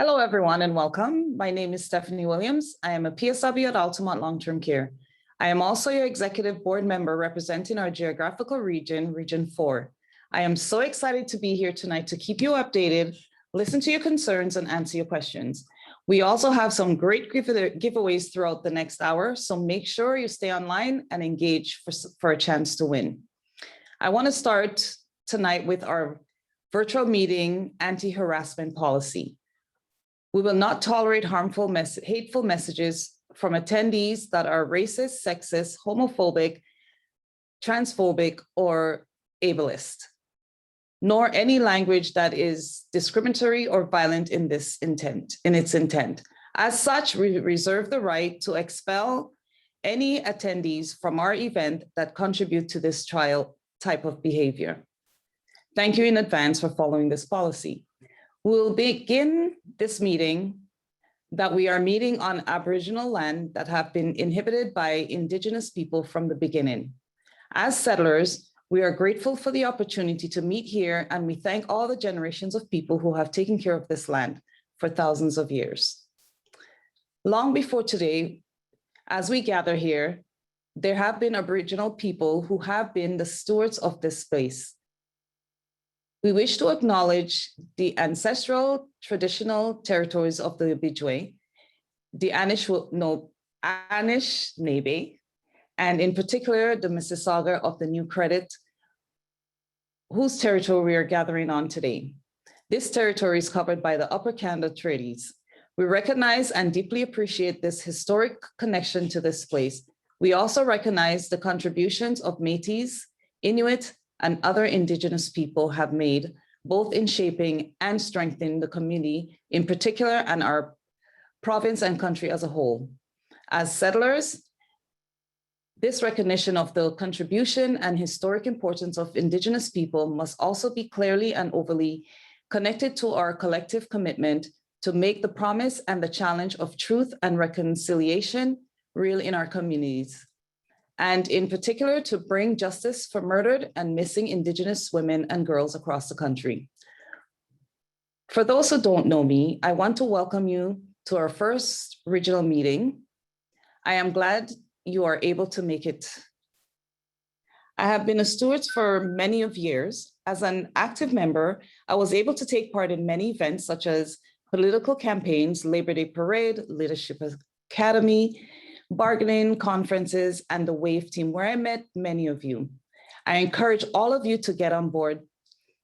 Hello, everyone, and welcome. My name is Stephanie Williams. I am a PSW at Altamont Long-Term Care. I am also your executive board member representing our geographical region, Region 4. I am so excited to be here tonight to keep you updated, listen to your concerns, and answer your questions. We also have some great giveaways throughout the next hour, so make sure you stay online and engage for a chance to win. I want to start tonight with our virtual meeting anti-harassment policy. We will not tolerate harmful, hateful messages from attendees that are racist, sexist, homophobic, transphobic, or ableist, nor any language that is discriminatory or violent in its intent. As such, we reserve the right to expel any attendees from our event that contribute to this type of behavior. Thank you in advance for following this policy. We'll begin this meeting that we are meeting on Aboriginal land that have been inhabited by Indigenous people from the beginning. As settlers, we are grateful for the opportunity to meet here, and we thank all the generations of people who have taken care of this land for thousands of years. Long before today, as we gather here, there have been Aboriginal people who have been the stewards of this space. We wish to acknowledge the ancestral traditional territories of the Ojibwe, the Anishinaabe, and in particular, the Mississauga of the New Credit, whose territory we are gathering on today. This territory is covered by the Upper Canada Treaties. We recognize and deeply appreciate this historic connection to this place. We also recognize the contributions of Métis, Inuit, and other Indigenous people have made, both in shaping and strengthening the community in particular and our province and country as a whole. As settlers, this recognition of the contribution and historic importance of Indigenous people must also be clearly and overly connected to our collective commitment to make the promise and the challenge of truth and reconciliation real in our communities, and in particular to bring justice for murdered and missing Indigenous women and girls across the country. For those who don't know me, I want to welcome you to our first regional meeting. I am glad you are able to make it. I have been a steward for many years. As an active member, I was able to take part in many events such as political campaigns, Labor Day Parade, Leadership Academy, bargaining conferences, and the WAVE team, where I met many of you. I encourage all of you to get on board,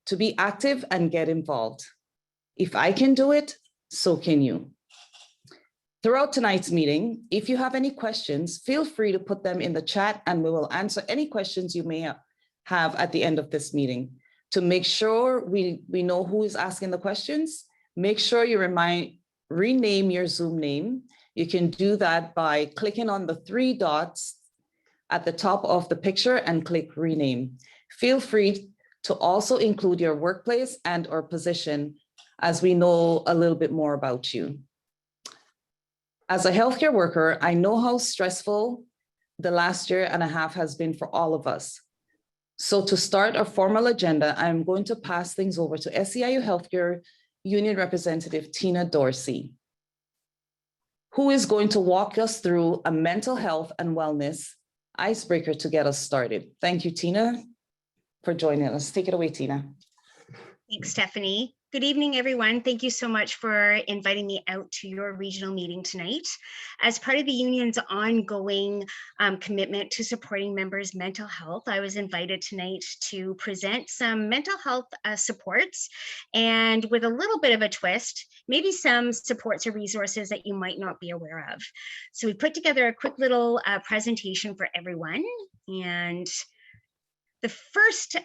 to be active and get involved. If I can do it, so can you. Throughout tonight's meeting, if you have any questions, feel free to put them in the chat and we will answer any questions you may have at the end of this meeting. To make sure we know who is asking the questions, make sure you rename your Zoom name. You can do that by clicking on the 3 dots at the top of the picture and click rename. Feel free to also include your workplace and/or position as we know a little bit more about you. As a healthcare worker, I know how stressful the last year and a half has been for all of us. So to start our formal agenda, I'm going to pass things over to SEIU Healthcare Union Representative Tina Dorsey, who is going to walk us through a mental health and wellness icebreaker to get us started. Thank you, Tina, for joining us. Take it away, Tina. Thanks, Stephanie. Good evening, everyone. Thank you so much for inviting me out to your regional meeting tonight. As part of the union's ongoing commitment to supporting members' mental health, I was invited tonight to present some mental health supports, and with a little bit of a twist, maybe some supports or resources that you might not be aware of. So we put together a quick little presentation for everyone, and the first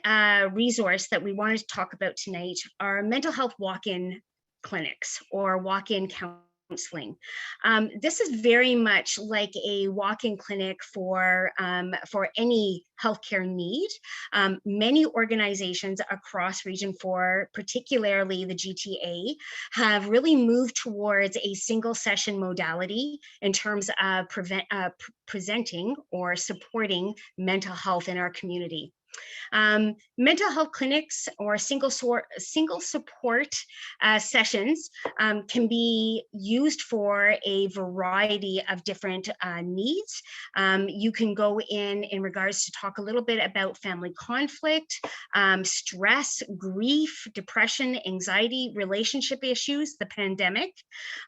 resource that we wanted to talk about tonight are mental health walk-in clinics or walk-in counseling. This is very much like a walk-in clinic for any healthcare need. Many organizations across Region 4, particularly the GTA, have really moved towards a single session modality in terms of presenting or supporting mental health in our community. Mental health clinics or single support sessions can be used for a variety of different needs. You can go in regards to talk a little bit about family conflict, stress, grief, depression, anxiety, relationship issues, the pandemic,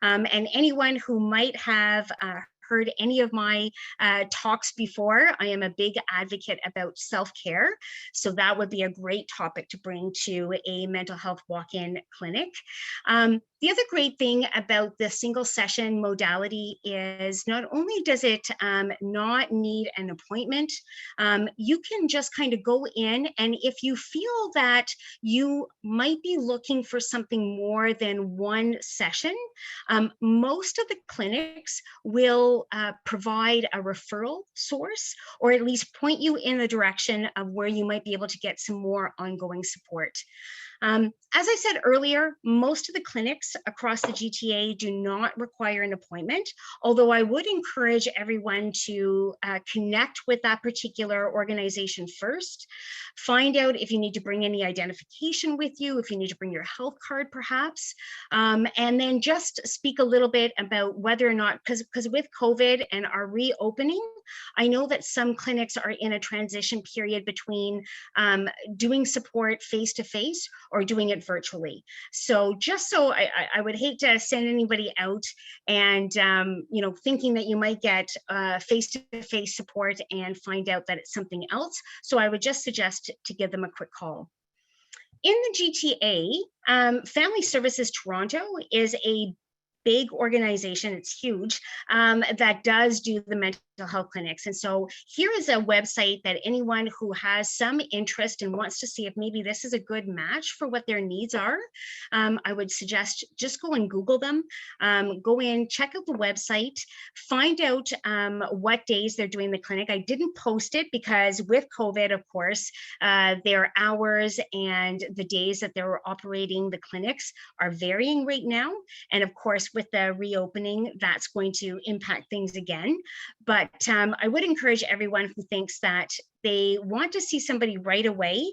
and anyone who might have heard any of my talks before, I am a big advocate about self-care. So that would be a great topic to bring to a mental health walk-in clinic. The other great thing about the single session modality is not only does it not need an appointment, you can just kind of go in, and if you feel that you might be looking for something more than one session, most of the clinics will provide a referral source, or at least point you in the direction of where you might be able to get some more ongoing support. As I said earlier, most of the clinics across the GTA do not require an appointment, although I would encourage everyone to connect with that particular organization first. Find out if you need to bring any identification with you, if you need to bring your health card perhaps, and then just speak a little bit about whether or not, because with COVID and our reopening, I know that some clinics are in a transition period between doing support face-to-face or doing it virtually. So just so I would hate to send anybody out and thinking that you might get face-to-face support and find out that it's something else. So I would just suggest to give them a quick call. In the GTA, Family Services Toronto is a big organization, it's huge, that does do the mental health clinics. And so here is a website that anyone who has some interest and wants to see if maybe this is a good match for what their needs are, I would suggest just go and Google them, go in, check out the website, find out what days they're doing the clinic. I didn't post it because with COVID, of course, their hours and the days that they're operating the clinics are varying right now. And of course, with the reopening, that's going to impact things again. But I would encourage everyone who thinks that they want to see somebody right away,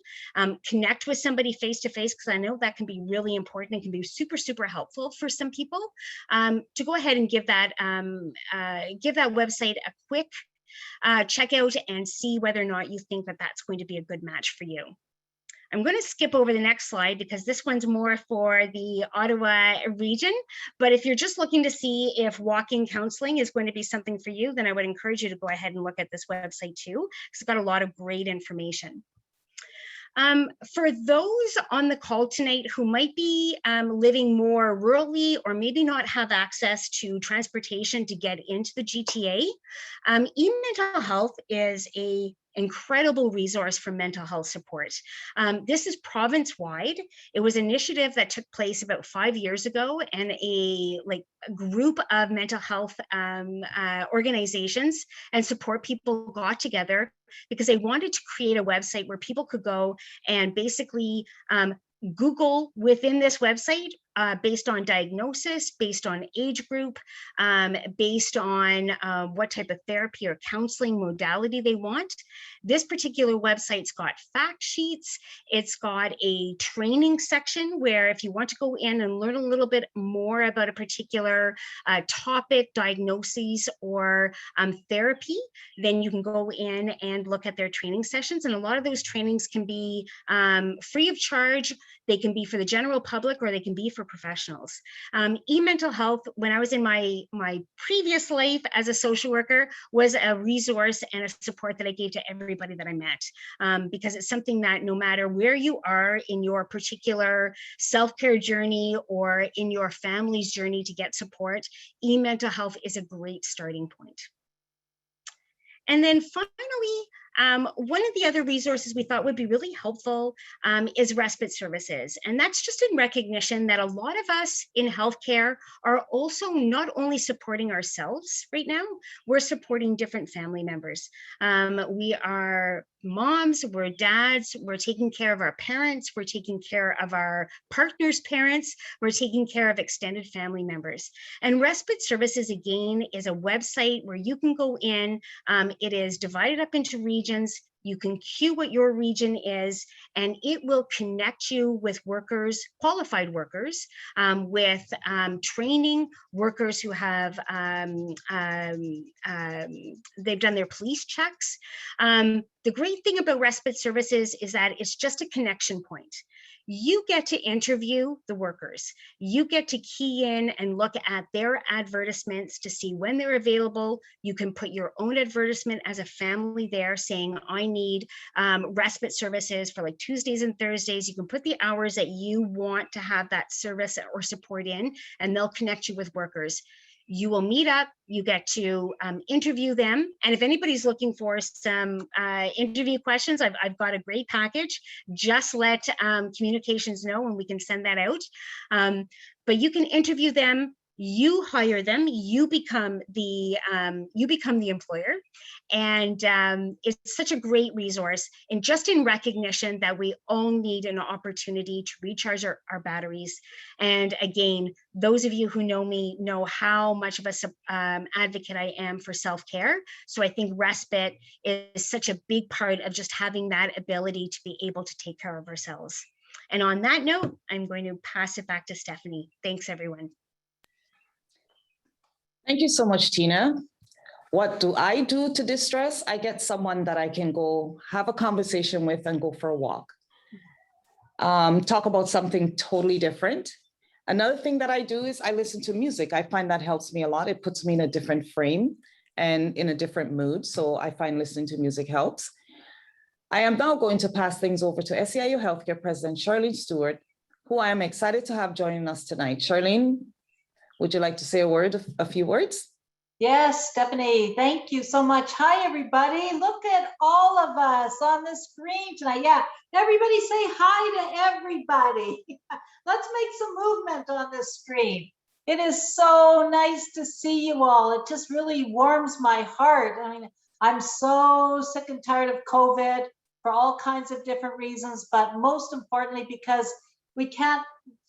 connect with somebody face-to-face, because I know that can be really important and can be super, super helpful for some people, to go ahead and give that website a quick check out and see whether or not you think that that's going to be a good match for you. I'm going to skip over the next slide because this one's more for the Ottawa region. But if you're just looking to see if walk-in counseling is going to be something for you, then I would encourage you to go ahead and look at this website too, because it's got a lot of great information. For those on the call tonight who might be living more rurally or maybe not have access to transportation to get into the GTA, eMental Health is an incredible resource for mental health support. This is province-wide. It was an initiative that took place about 5 years ago, and a group of mental health organizations and support people got together because they wanted to create a website where people could go and basically Google within this website based on diagnosis, based on age group, based on what type of therapy or counseling modality they want. This particular website's got fact sheets. It's got a training section where if you want to go in and learn a little bit more about a particular topic, diagnosis, or therapy, then you can go in and look at their training sessions. And a lot of those trainings can be free of charge. They can be for the general public, or they can be for professionals. eMental Health, when I was in my previous life as a social worker, was a resource and a support that I gave to everybody that I met, because it's something that no matter where you are in your particular self-care journey or in your family's journey to get support, eMental Health is a great starting point. And then finally, one of the other resources we thought would be really helpful is respite services. And that's just in recognition that a lot of us in healthcare are also not only supporting ourselves right now, we're supporting different family members. We are moms, we're dads, we're taking care of our parents, we're taking care of our partner's parents, we're taking care of extended family members. And respite services, again, is a website where you can go in. It is divided up into regions. You can cue what your region is, and it will connect you with workers, qualified workers, with training workers who have, they've done their police checks. The great thing about respite services is that it's just a connection point. You get to interview the workers. You get to key in and look at their advertisements to see when they're available. You can put your own advertisement as a family there saying, I need respite services for like Tuesdays and Thursdays. You can put the hours that you want to have that service or support in, and they'll connect you with workers. You will meet up, you get to interview them. And if anybody's looking for some interview questions, I've got a great package. Just let communications know and we can send that out. But you can interview them, you hire them, you become the employer. And it's such a great resource. And just in recognition that we all need an opportunity to recharge our batteries. And again, those of you who know me know how much of a advocate I am for self-care. So I think respite is such a big part of just having that ability to be able to take care of ourselves. And on that note, I'm going to pass it back to Stephanie. Thanks, everyone. Thank you so much, Tina. What do I do to distress? I get someone that I can go have a conversation with and go for a walk. Talk about something totally different. Another thing that I do is I listen to music. I find that helps me a lot. It puts me in a different frame and in a different mood. So I find listening to music helps. I am now going to pass things over to SEIU Healthcare President Charlene Stewart, who I am excited to have joining us tonight. Charlene, would you like to say a few words? Yes, Stephanie, thank you so much. Hi, everybody. Look at all of us on the screen tonight. Yeah, everybody say hi to everybody. Let's make some movement on the screen. It is so nice to see you all. It just really warms my heart. I mean, I'm so sick and tired of COVID for all kinds of different reasons, but most importantly, because we can't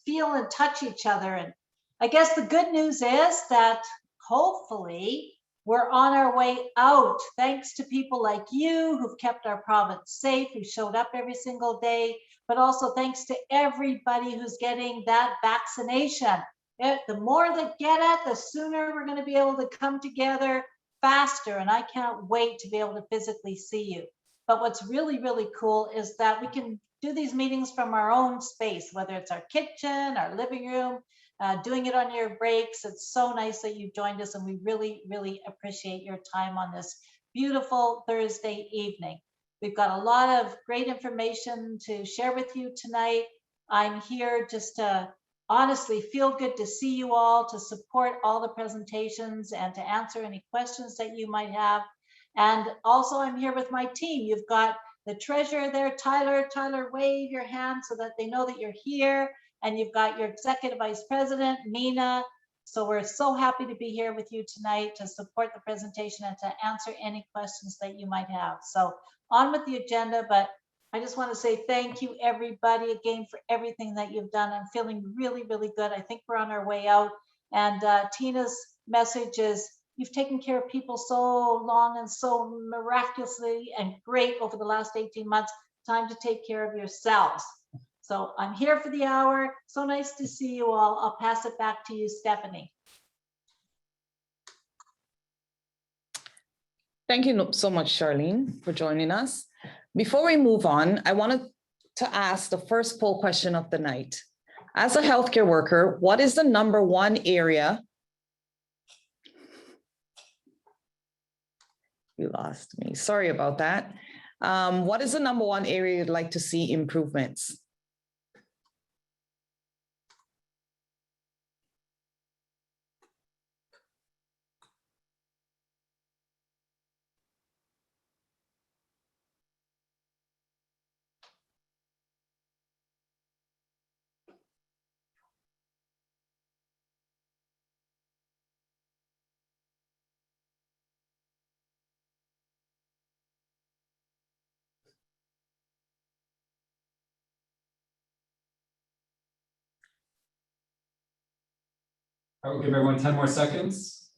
feel and touch each other. And I guess the good news is that hopefully we're on our way out, thanks to people like you who've kept our province safe, who showed up every single day, but also thanks to everybody who's getting that vaccination. The more that get it, the sooner we're going to be able to come together faster, and I can't wait to be able to physically see you. But what's really, really cool is that we can do these meetings from our own space, whether it's our kitchen, our living room, doing it on your breaks. It's so nice that you joined us, and we really, really appreciate your time on this beautiful Thursday evening. We've got a lot of great information to share with you tonight. I'm here just to honestly feel good to see you all, to support all the presentations and to answer any questions that you might have. And also I'm here with my team. You've got the treasurer there, Tyler. Tyler, wave your hand so that they know that you're here. And you've got your executive vice president, Mina. So we're so happy to be here with you tonight to support the presentation and to answer any questions that you might have. So on with the agenda, but I just want to say thank you everybody again for everything that you've done. I'm feeling really, really good. I think we're on our way out. And Tina's message is, you've taken care of people so long and so miraculously and great over the last 18 months. Time to take care of yourselves. So I'm here for the hour. So nice to see you all. I'll pass it back to you, Stephanie. Thank you so much, Charlene, for joining us. Before we move on, I wanted to ask the first poll question of the night. As a healthcare worker, what is the number one area? You lost me. Sorry about that. What is the number one area you'd like to see improvements? I will give everyone 10 more seconds.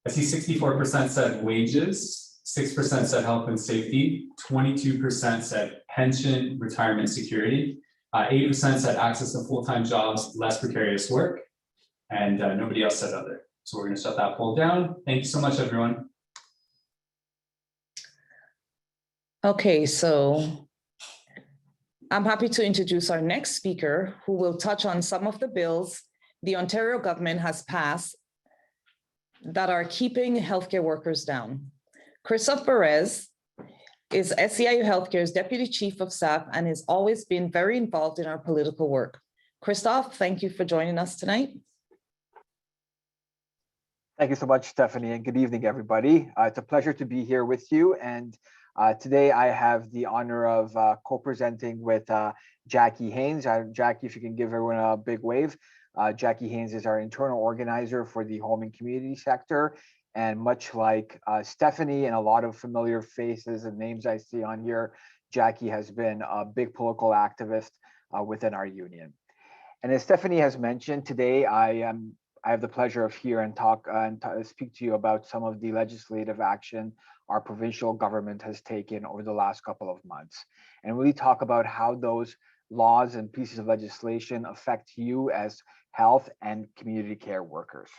I see 64% said wages, 6% said health and safety, 22% said pension, retirement security, 8% said access to full-time jobs, less precarious work, and nobody else said other. So we're going to shut that poll down. Thank you so much, everyone. Okay, so I'm happy to introduce our next speaker, who will touch on some of the bills the Ontario government has passed that are keeping healthcare workers down. Christophe Perez is SEIU Healthcare's Deputy Chief of Staff and has always been very involved in our political work. Christophe, thank you for joining us tonight. Thank you so much, Stephanie, and good evening, everybody. It's a pleasure to be here with you. And today I have the honor of co-presenting with Jackie Haynes. Jackie, if you can give everyone a big wave. Jackie Haynes is our internal organizer for the home and community sector. And much like Stephanie and a lot of familiar faces and names I see on here, Jackie has been a big political activist within our union. And as Stephanie has mentioned, today I have the pleasure of here and speak to you about some of the legislative action our provincial government has taken over the last couple of months, and really talk about how those laws and pieces of legislation affect you as health and community care workers.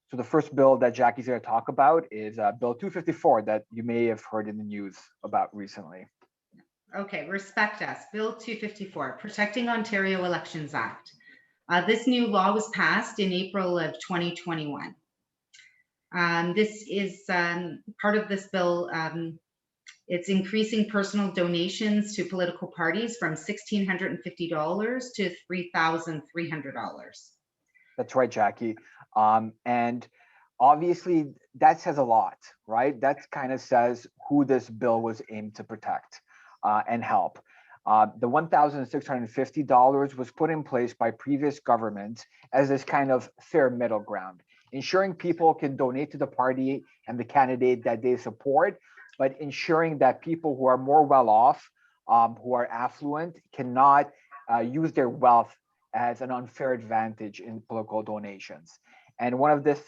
So the first bill that Jackie's going to talk about is Bill 254 that you may have heard in the news about recently. Okay, respect us. Bill 254, Protecting Ontario Elections Act. This new law was passed in April of 2021. This is part of this bill. It's increasing personal donations to political parties from $1,650 to $3,300. That's right, Jackie. And obviously that says a lot, right? That kind of says who this bill was aimed to protect and help. The $1,650 was put in place by previous governments as this kind of fair middle ground, ensuring people can donate to the party and the candidate that they support, but ensuring that people who are more well off, who are affluent, cannot use their wealth as an unfair advantage in political donations. And one of this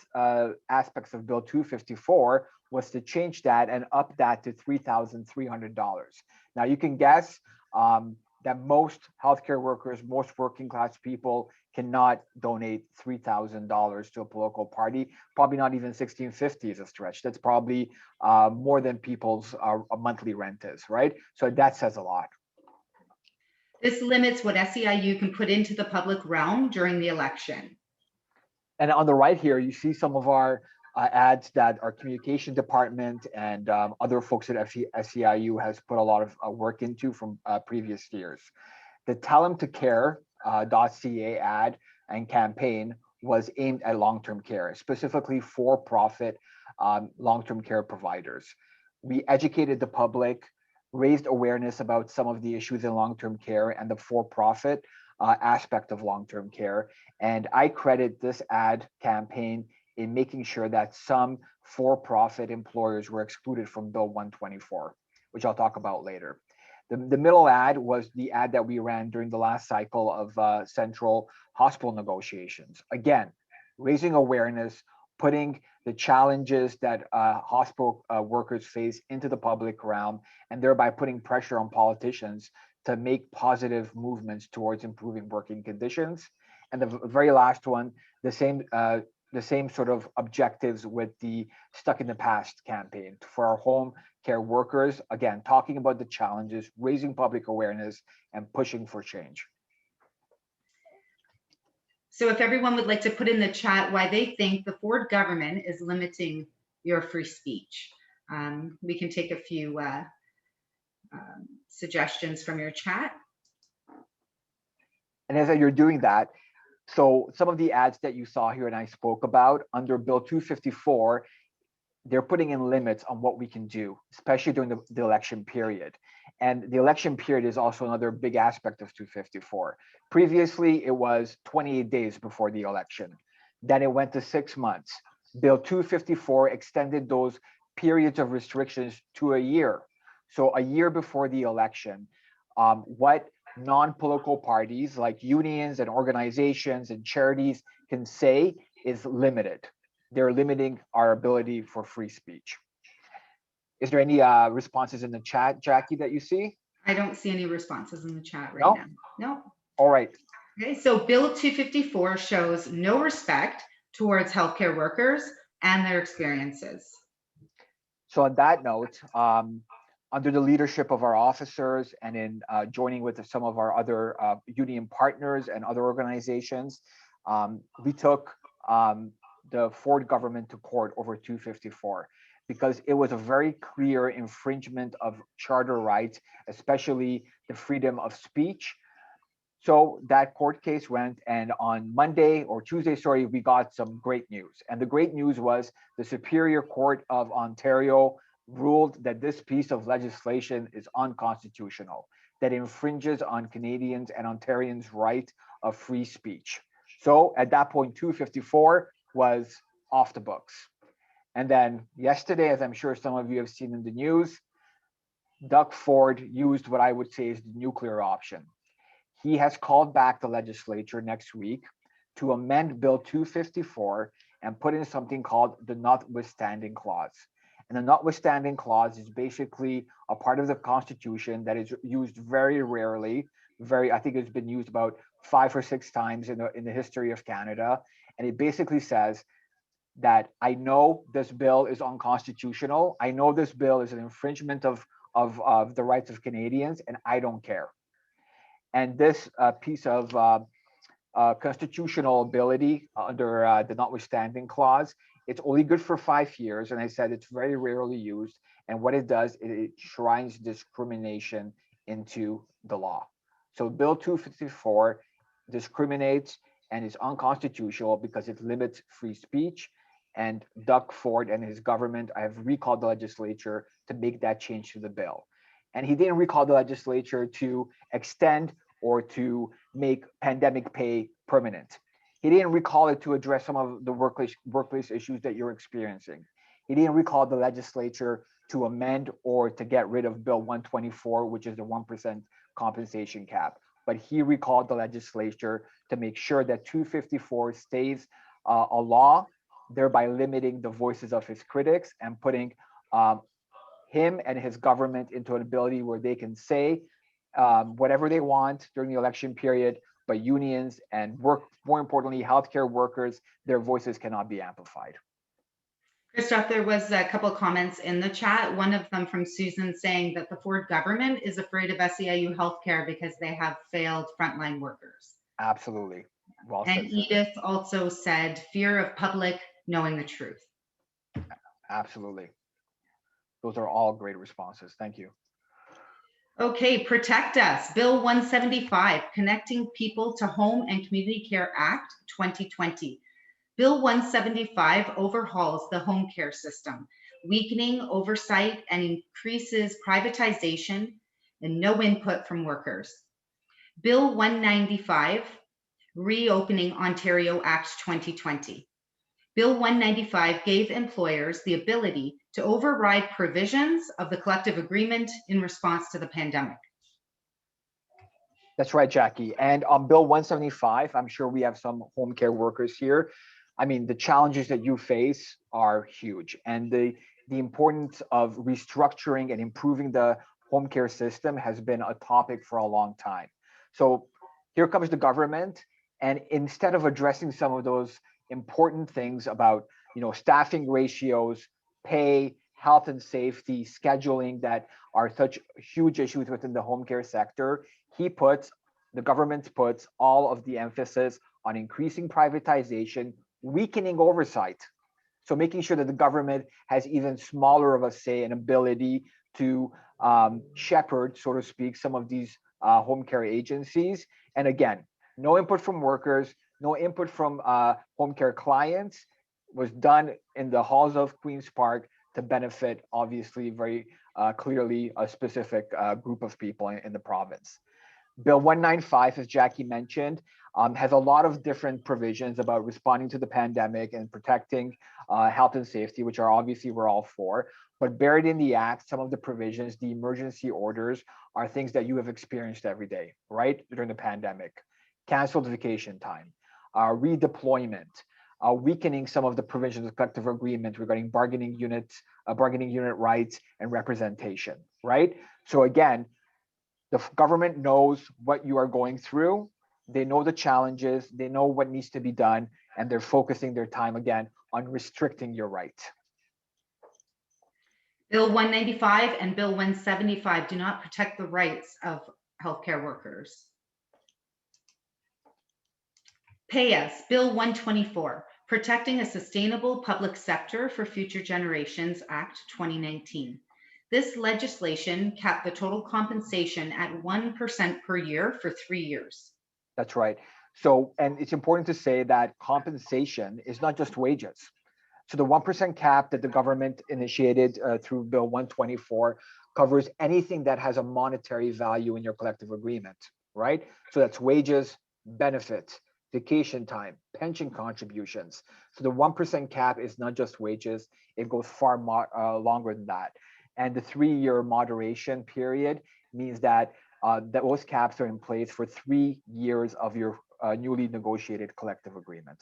aspects of Bill 254 was to change that and up that to $3,300. Now you can guess that most healthcare workers, most working class people cannot donate $3,000 to a political party. Probably not even $1,650 is a stretch. That's probably more than people's monthly rent is, right? So that says a lot. This limits what SEIU can put into the public realm during the election. And on the right here, you see some of our ads that our communication department and other folks at SEIU has put a lot of work into from previous years. The Tell 'em to Care.ca ad and campaign was aimed at long-term care, specifically for-profit long-term care providers. We educated the public, raised awareness about some of the issues in long-term care and the for-profit aspect of long-term care. And I credit this ad campaign in making sure that some for-profit employers were excluded from Bill 124, which I'll talk about later. The middle ad was the ad that we ran during the last cycle of central hospital negotiations. Again, raising awareness, putting the challenges that hospital workers face into the public realm, and thereby putting pressure on politicians to make positive movements towards improving working conditions. And the very last one, the same sort of objectives with the Stuck in the Past campaign for our home care workers, again, talking about the challenges, raising public awareness, and pushing for change. So if everyone would like to put in the chat why they think the Ford government is limiting your free speech, we can take a few suggestions from your chat. And as you're doing that, so some of the ads that you saw here and I spoke about under Bill 254, they're putting in limits on what we can do, especially during the election period. And the election period is also another big aspect of 254. Previously, it was 28 days before the election. Then it went to 6 months. Bill 254 extended those periods of restrictions to a year. So a year before the election, what non-political parties like unions and organizations and charities can say is limited. They're limiting our ability for free speech. Is there any responses in the chat, Jackie, that you see? I don't see any responses in the chat right No? now. No. All right. Okay, so Bill 254 shows no respect towards healthcare workers and their experiences. So on that note, under the leadership of our officers and in joining with some of our other union partners and other organizations, we took the Ford government to court over 254 because it was a very clear infringement of charter rights, especially the freedom of speech. So that court case went, and on Monday or Tuesday, sorry, we got some great news. And the great news was the Superior Court of Ontario ruled that this piece of legislation is unconstitutional, that infringes on Canadians and Ontarians' right of free speech. So at that point, 254 was off the books. And then yesterday, as I'm sure some of you have seen in the news, Doug Ford used what I would say is the nuclear option. He has called back the legislature next week to amend Bill 254 and put in something called the notwithstanding clause. And the notwithstanding clause is basically a part of the Constitution that is used very rarely. I think it's been used about 5 or 6 times in the history of Canada. And it basically says that I know this bill is unconstitutional. I know this bill is an infringement of the rights of Canadians, and I don't care. And this piece of constitutional ability under the notwithstanding clause, it's only good for 5 years. And I said it's very rarely used. And what it does, it shrines discrimination into the law. So Bill 254 discriminates and is unconstitutional because it limits free speech. And Doug Ford and his government have recalled the legislature to make that change to the bill. And he didn't recall the legislature to extend or to make pandemic pay permanent. He didn't recall it to address some of the workplace issues that you're experiencing. He didn't recall the legislature to amend or to get rid of Bill 124, which is the 1% compensation cap. But he recalled the legislature to make sure that 254 stays a law, thereby limiting the voices of his critics and putting him and his government into an ability where they can say whatever they want during the election period, but unions and more importantly, healthcare workers, their voices cannot be amplified. Christoph, there was a couple of comments in the chat. One of them from Susan saying that the Ford government is afraid of SEIU healthcare because they have failed frontline workers. Absolutely. Well said. And Edith also said fear of public knowing the truth. Absolutely. Those are all great responses. Thank you. Okay, Protect Us, Bill 175, Connecting People to Home and Community Care Act 2020. Bill 175 overhauls the home care system, weakening oversight and increases privatization and no input from workers. Bill 195, Reopening Ontario Act 2020. Bill 195 gave employers the ability to override provisions of the collective agreement in response to the pandemic. That's right, Jackie. And on Bill 175, I'm sure we have some home care workers here. I mean, the challenges that you face are huge, and the importance of restructuring and improving the home care system has been a topic for a long time. So here comes the government, and instead of addressing some of those important things about, staffing ratios, pay, health and safety, scheduling that are such huge issues within the home care sector, the government puts all of the emphasis on increasing privatization, weakening oversight. So making sure that the government has even smaller of a say and ability to shepherd, so to speak, some of these home care agencies. And again, no input from workers, no input from home care clients, was done in the halls of Queen's Park to benefit, obviously, very clearly a specific group of people in the province. Bill 195, as Jackie mentioned, has a lot of different provisions about responding to the pandemic and protecting health and safety, which are obviously we're all for. But buried in the act, some of the provisions, the emergency orders, are things that you have experienced every day, right? During the pandemic. Canceled vacation time, redeployment, weakening some of the provisions of collective agreement regarding bargaining unit rights and representation, right? So again, the government knows what you are going through. They know the challenges, they know what needs to be done, and they're focusing their time again on restricting your right. Bill 195 and Bill 175 do not protect the rights of healthcare workers. Pay Us, Bill 124, Protecting a Sustainable Public Sector for Future Generations, Act 2019. This legislation capped the total compensation at 1% per year for 3 years. That's right. So, and it's important to say that compensation is not just wages. So the 1% cap that the government initiated through Bill 124 covers anything that has a monetary value in your collective agreement, right? So that's wages, benefits, vacation time, pension contributions. So the 1% cap is not just wages, it goes far longer than that. And the 3-year moderation period means that those caps are in place for 3 years of your newly negotiated collective agreement.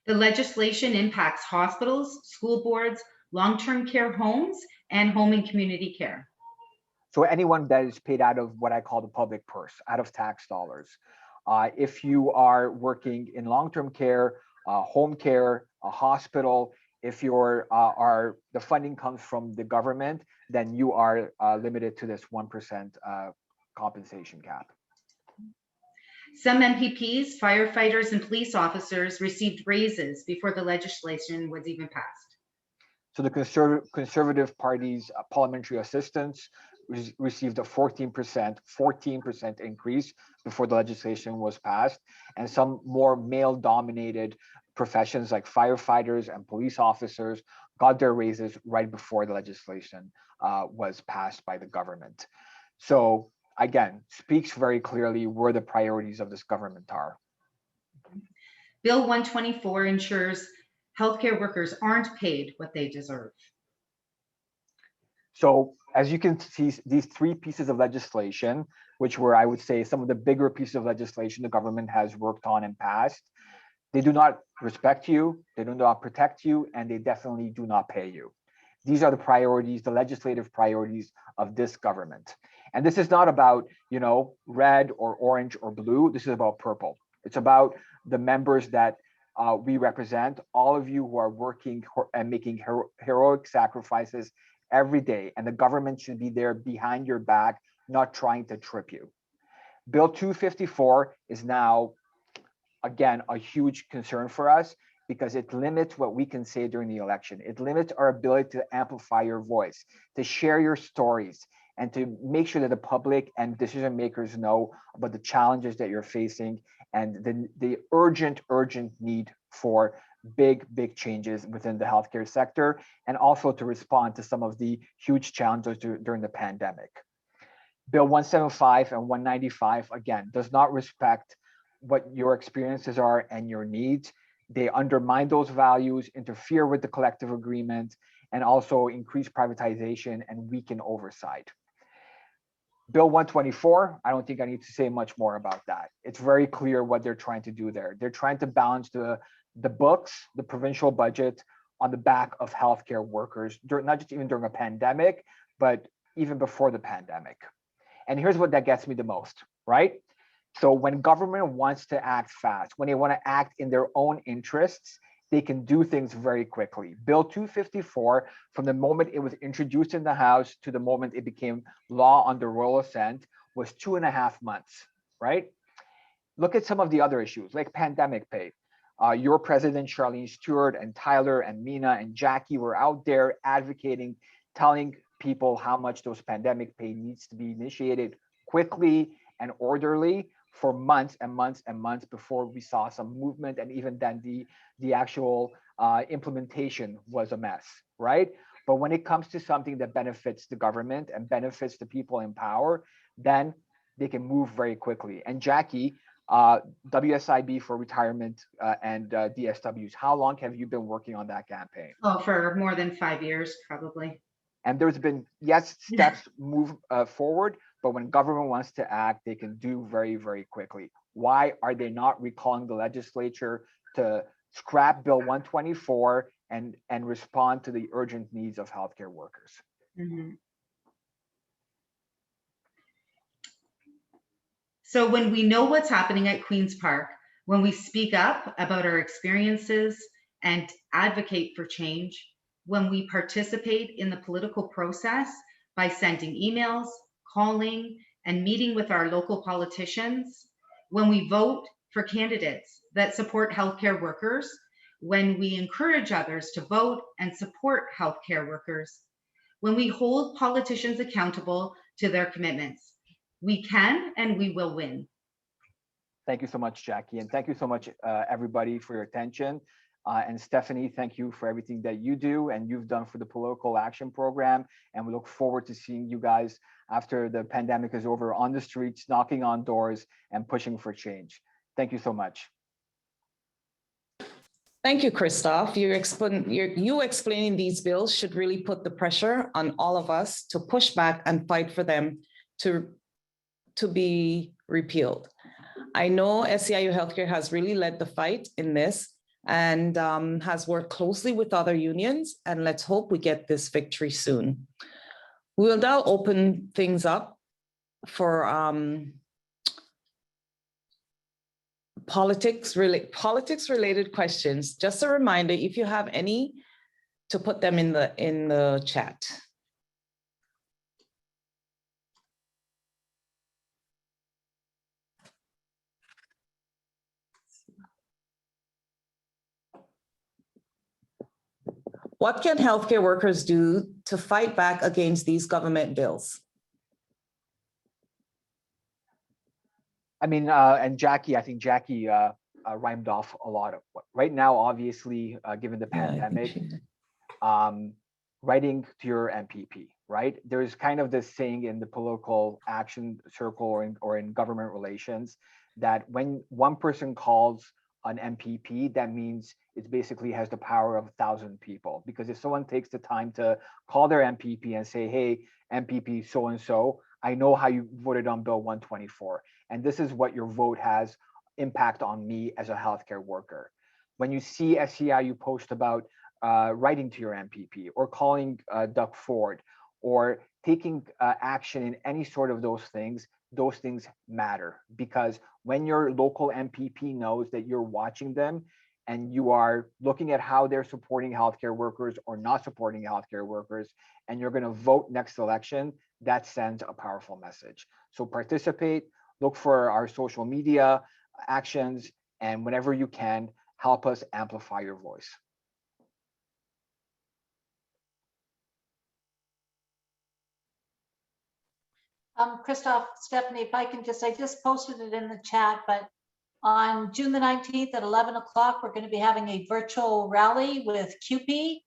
The legislation impacts hospitals, school boards, long-term care homes, and home and community care. So anyone that is paid out of what I call the public purse, out of tax dollars. If you are working in long-term care, home care, a hospital, if you're the funding comes from the government, then you are limited to this 1% compensation cap. Some MPPs, firefighters, and police officers received raises before the legislation was even passed. So the Conservative Party's parliamentary assistants received a 14% increase before the legislation was passed, and some more male-dominated professions like firefighters and police officers got their raises right before the legislation was passed by the government. So again, speaks very clearly where the priorities of this government are. Bill 124 ensures healthcare workers aren't paid what they deserve. So as you can see, these 3 pieces of legislation, which were, I would say, some of the bigger pieces of legislation the government has worked on and passed, they do not respect you, they do not protect you, and they definitely do not pay you. These are the priorities, the legislative priorities of this government. And this is not about, red or orange or blue. This is about purple. It's about the members that we represent, all of you who are working and making heroic sacrifices every day. And the government should be there behind your back, not trying to trip you. Bill 254 is now, again, a huge concern for us because it limits what we can say during the election. It limits our ability to amplify your voice, to share your stories, and to make sure that the public and decision makers know about the challenges that you're facing and the urgent need for big changes within the healthcare sector, and also to respond to some of the huge challenges during the pandemic. Bill 175 and 195, again, does not respect what your experiences are and your needs. They undermine those values, interfere with the collective agreement, and also increase privatization and weaken oversight. Bill 124, I don't think I need to say much more about that. It's very clear what they're trying to do there. They're trying to balance the books, the provincial budget on the back of healthcare workers, not just even during a pandemic, but even before the pandemic. And here's what that gets me the most, right? So when government wants to act fast, when they want to act in their own interests, they can do things very quickly. Bill 254, from the moment it was introduced in the House to the moment it became law under royal assent, was 2.5 months, right? Look at some of the other issues, like pandemic pay. Your president, Charlene Stewart, and Tyler, and Mina, and Jackie were out there advocating, telling people how much those pandemic pay needs to be initiated quickly and orderly for months and months and months before we saw some movement, and even then the actual implementation was a mess, right? But when it comes to something that benefits the government and benefits the people in power, then they can move very quickly. And Jackie, WSIB for retirement and DSWs, how long have you been working on that campaign? Oh, for more than 5 years, probably. And there's been, yes, steps move forward, but when government wants to act, they can do very, very quickly. Why are they not recalling the legislature to scrap Bill 124 and respond to the urgent needs of healthcare workers? Mhm. So when we know what's happening at Queen's Park, when we speak up about our experiences and advocate for change, when we participate in the political process by sending emails, calling, and meeting with our local politicians, when we vote for candidates that support healthcare workers, when we encourage others to vote and support healthcare workers, when we hold politicians accountable to their commitments, we can and we will win. Thank you so much, Jackie. And thank you so much, everybody, for your attention. And Stephanie, thank you for everything that you do and you've done for the Political Action Program. And we look forward to seeing you guys after the pandemic is over on the streets, knocking on doors and pushing for change. Thank you so much. Thank you, Christoph. You explaining these bills should really put the pressure on all of us to push back and fight for them to be repealed. I know SEIU Healthcare has really led the fight in this and has worked closely with other unions, and let's hope we get this victory soon. We will now open things up for politics-related questions. Just a reminder, if you have any, to put them in the chat. What can healthcare workers do to fight back against these government bills? I mean, and Jackie, I think Jackie rhymed off a lot of what right now, obviously, given the pandemic, writing to your MPP, right? There's kind of this saying in the political action circle or in government relations that when one person calls an MPP, that means it basically has the power of 1,000 people. Because if someone takes the time to call their MPP and say, hey, MPP so-and-so, I know how you voted on Bill 124. And this is what your vote has impact on me as a healthcare worker. When you see SEIU post about writing to your MPP or calling Doug Ford or taking action in any sort of those things matter, because when your local MPP knows that you're watching them and you are looking at how they're supporting healthcare workers or not supporting healthcare workers, and you're going to vote next election, that sends a powerful message. So participate, look for our social media actions, and whenever you can, help us amplify your voice. Christoph, Stephanie, if I can I just posted it in the chat, but on June the 19th at 11 o'clock, we're going to be having a virtual rally with QP.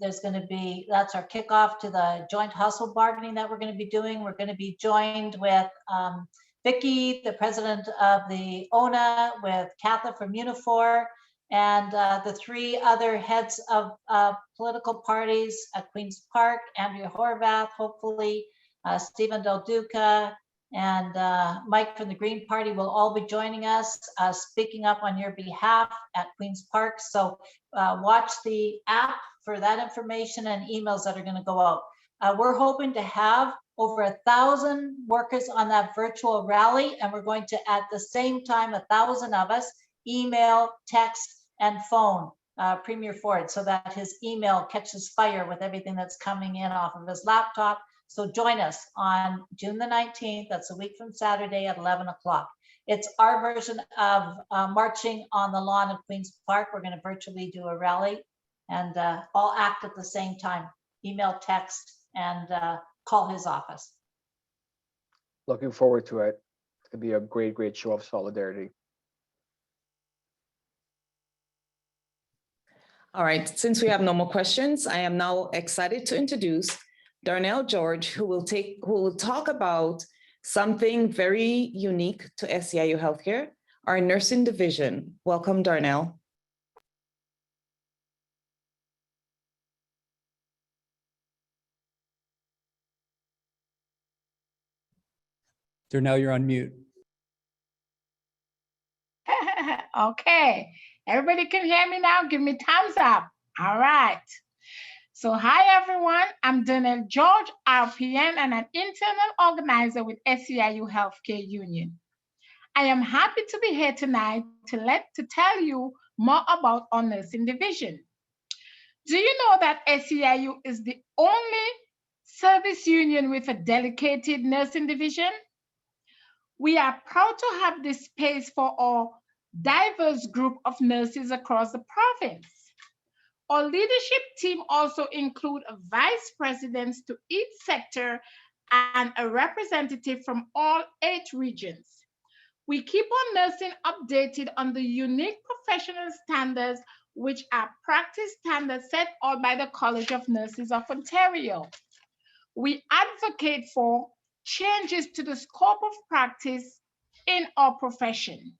There's going to be, that's our kickoff to the joint hustle bargaining that we're going to be doing. We're going to be joined with Vicky, the president of the ONA, with Katha from Unifor, and the three other heads of political parties at Queen's Park, Andrea Horvath, hopefully, Stephen Del Duca, and Mike from the Green Party will all be joining us, speaking up on your behalf at Queen's Park. So watch the app for that information and emails that are going to go out. We're hoping to have over 1,000 workers on that virtual rally, and we're going to, at the same time, 1,000 of us email, text, and phone Premier Ford so that his email catches fire with everything that's coming in off of his laptop. So join us on June the 19th. That's a week from Saturday at 11 o'clock. It's our version of marching on the lawn of Queen's Park. We're going to virtually do a rally and all act at the same time. Email, text, and call his office. Looking forward to it. It's going to be a great, great show of solidarity. All right, since we have no more questions, I am now excited to introduce Darnell George, who will talk about Something very unique to SEIU Healthcare, our nursing division. Welcome, Darnell. Darnell, you're on mute. Okay, everybody can hear me now? Give me thumbs up. All right. So hi everyone, I'm Darnell George, RPN and an internal organizer with SEIU Healthcare Union. I am happy to be here tonight to tell you more about our nursing division. Do you know that SEIU is the only service union with a dedicated nursing division? We are proud to have this space for our diverse group of nurses across the province. Our leadership team also includes vice presidents to each sector and a representative from all 8 regions. We keep our nursing updated on the unique professional standards, which are practice standards set out by the College of Nurses of Ontario. We advocate for changes to the scope of practice in our profession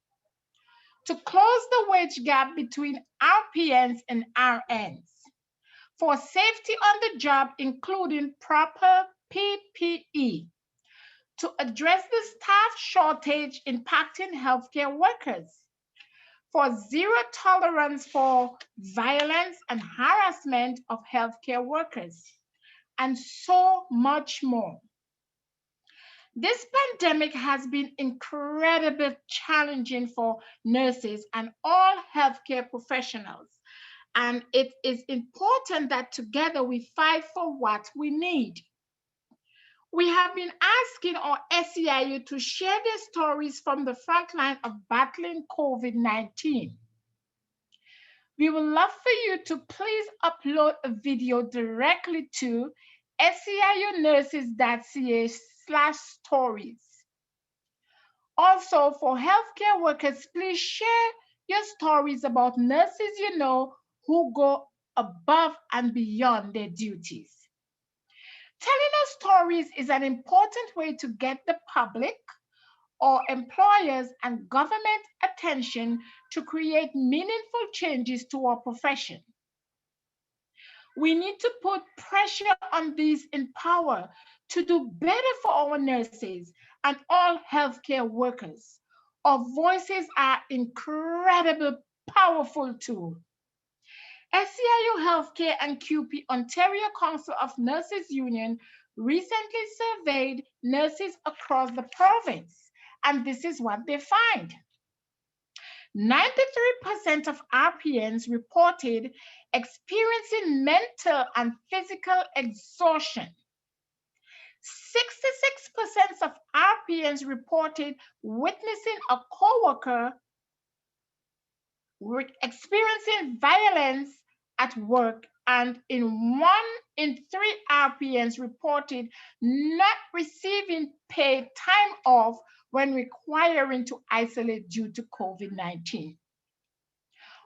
to close the wage gap between RPNs and RNs, for safety on the job, including proper PPE, to address the staff shortage impacting healthcare workers, for zero tolerance for violence and harassment of healthcare workers, and so much more. This pandemic has been incredibly challenging for nurses and all healthcare professionals. And it is important that together we fight for what we need. We have been asking our SEIU to share their stories from the front line of battling COVID-19. We would love for you to please upload a video directly to seiunurses.ca/stories. Also, for healthcare workers, please share your stories about nurses you know who go above and beyond their duties. Telling our stories is an important way to get the public or employers and government attention to create meaningful changes to our profession. We need to put pressure on these in power to do better for our nurses and all healthcare workers. Our voices are incredibly powerful too. SEIU Healthcare and CUPE Ontario Council of Nurses Union recently surveyed nurses across the province, and this is what they find. 93% of RPNs reported experiencing mental and physical exhaustion. 66% of RPNs reported witnessing a coworker experiencing violence at work, and 1 in 3 RPNs reported not receiving paid time off when requiring to isolate due to COVID-19.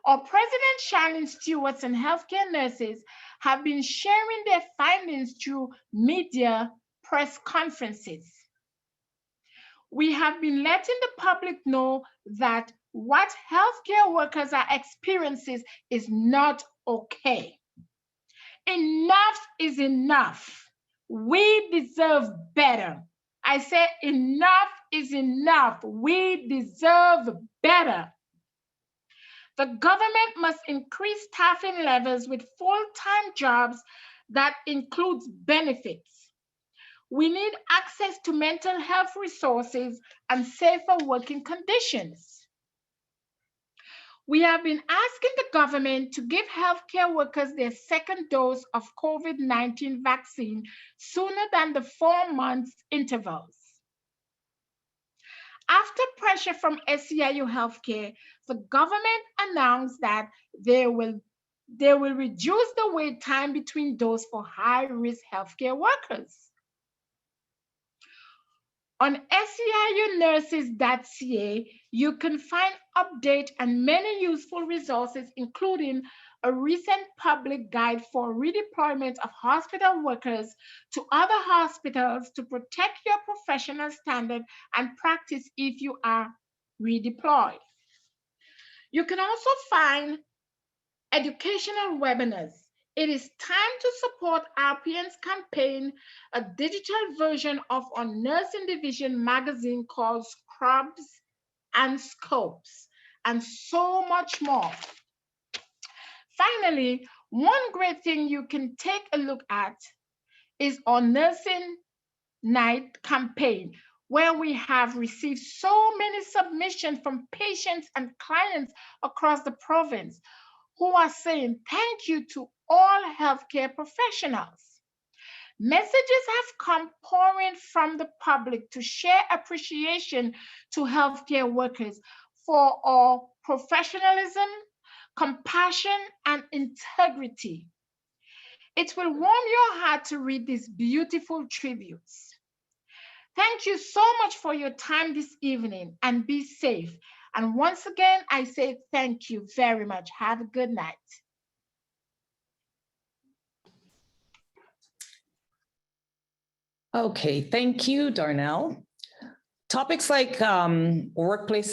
Our President Charlene Stewarts and healthcare nurses have been sharing their findings through media press conferences. We have been letting the public know that what healthcare workers are experiencing is not okay. Enough is enough. We deserve better. I say enough is enough. We deserve better. The government must increase staffing levels with full-time jobs that includes benefits. We need access to mental health resources and safer working conditions. We have been asking the government to give healthcare workers their second dose of COVID-19 vaccine sooner than the 4 months intervals. After pressure from SEIU Healthcare, the government announced that they will reduce the wait time between doses for high-risk healthcare workers. On seiunurses.ca, you can find updates and many useful resources, including a recent public guide for redeployment of hospital workers to other hospitals to protect your professional standard and practice if you are redeployed. You can also find educational webinars. It is time to support RPN's campaign, a digital version of our nursing division magazine called Scrubs and Scopes, and so much more. Finally, one great thing you can take a look at is our Nursing Night campaign, where we have received so many submissions from patients and clients across the province who are saying thank you to all healthcare professionals. Messages have come pouring from the public to share appreciation to healthcare workers for our professionalism, compassion, and integrity. It will warm your heart to read these beautiful tributes. Thank you so much for your time this evening, and be safe. And once again, I say thank you very much. Have a good night. Okay, thank you, Darnell. Topics like workplace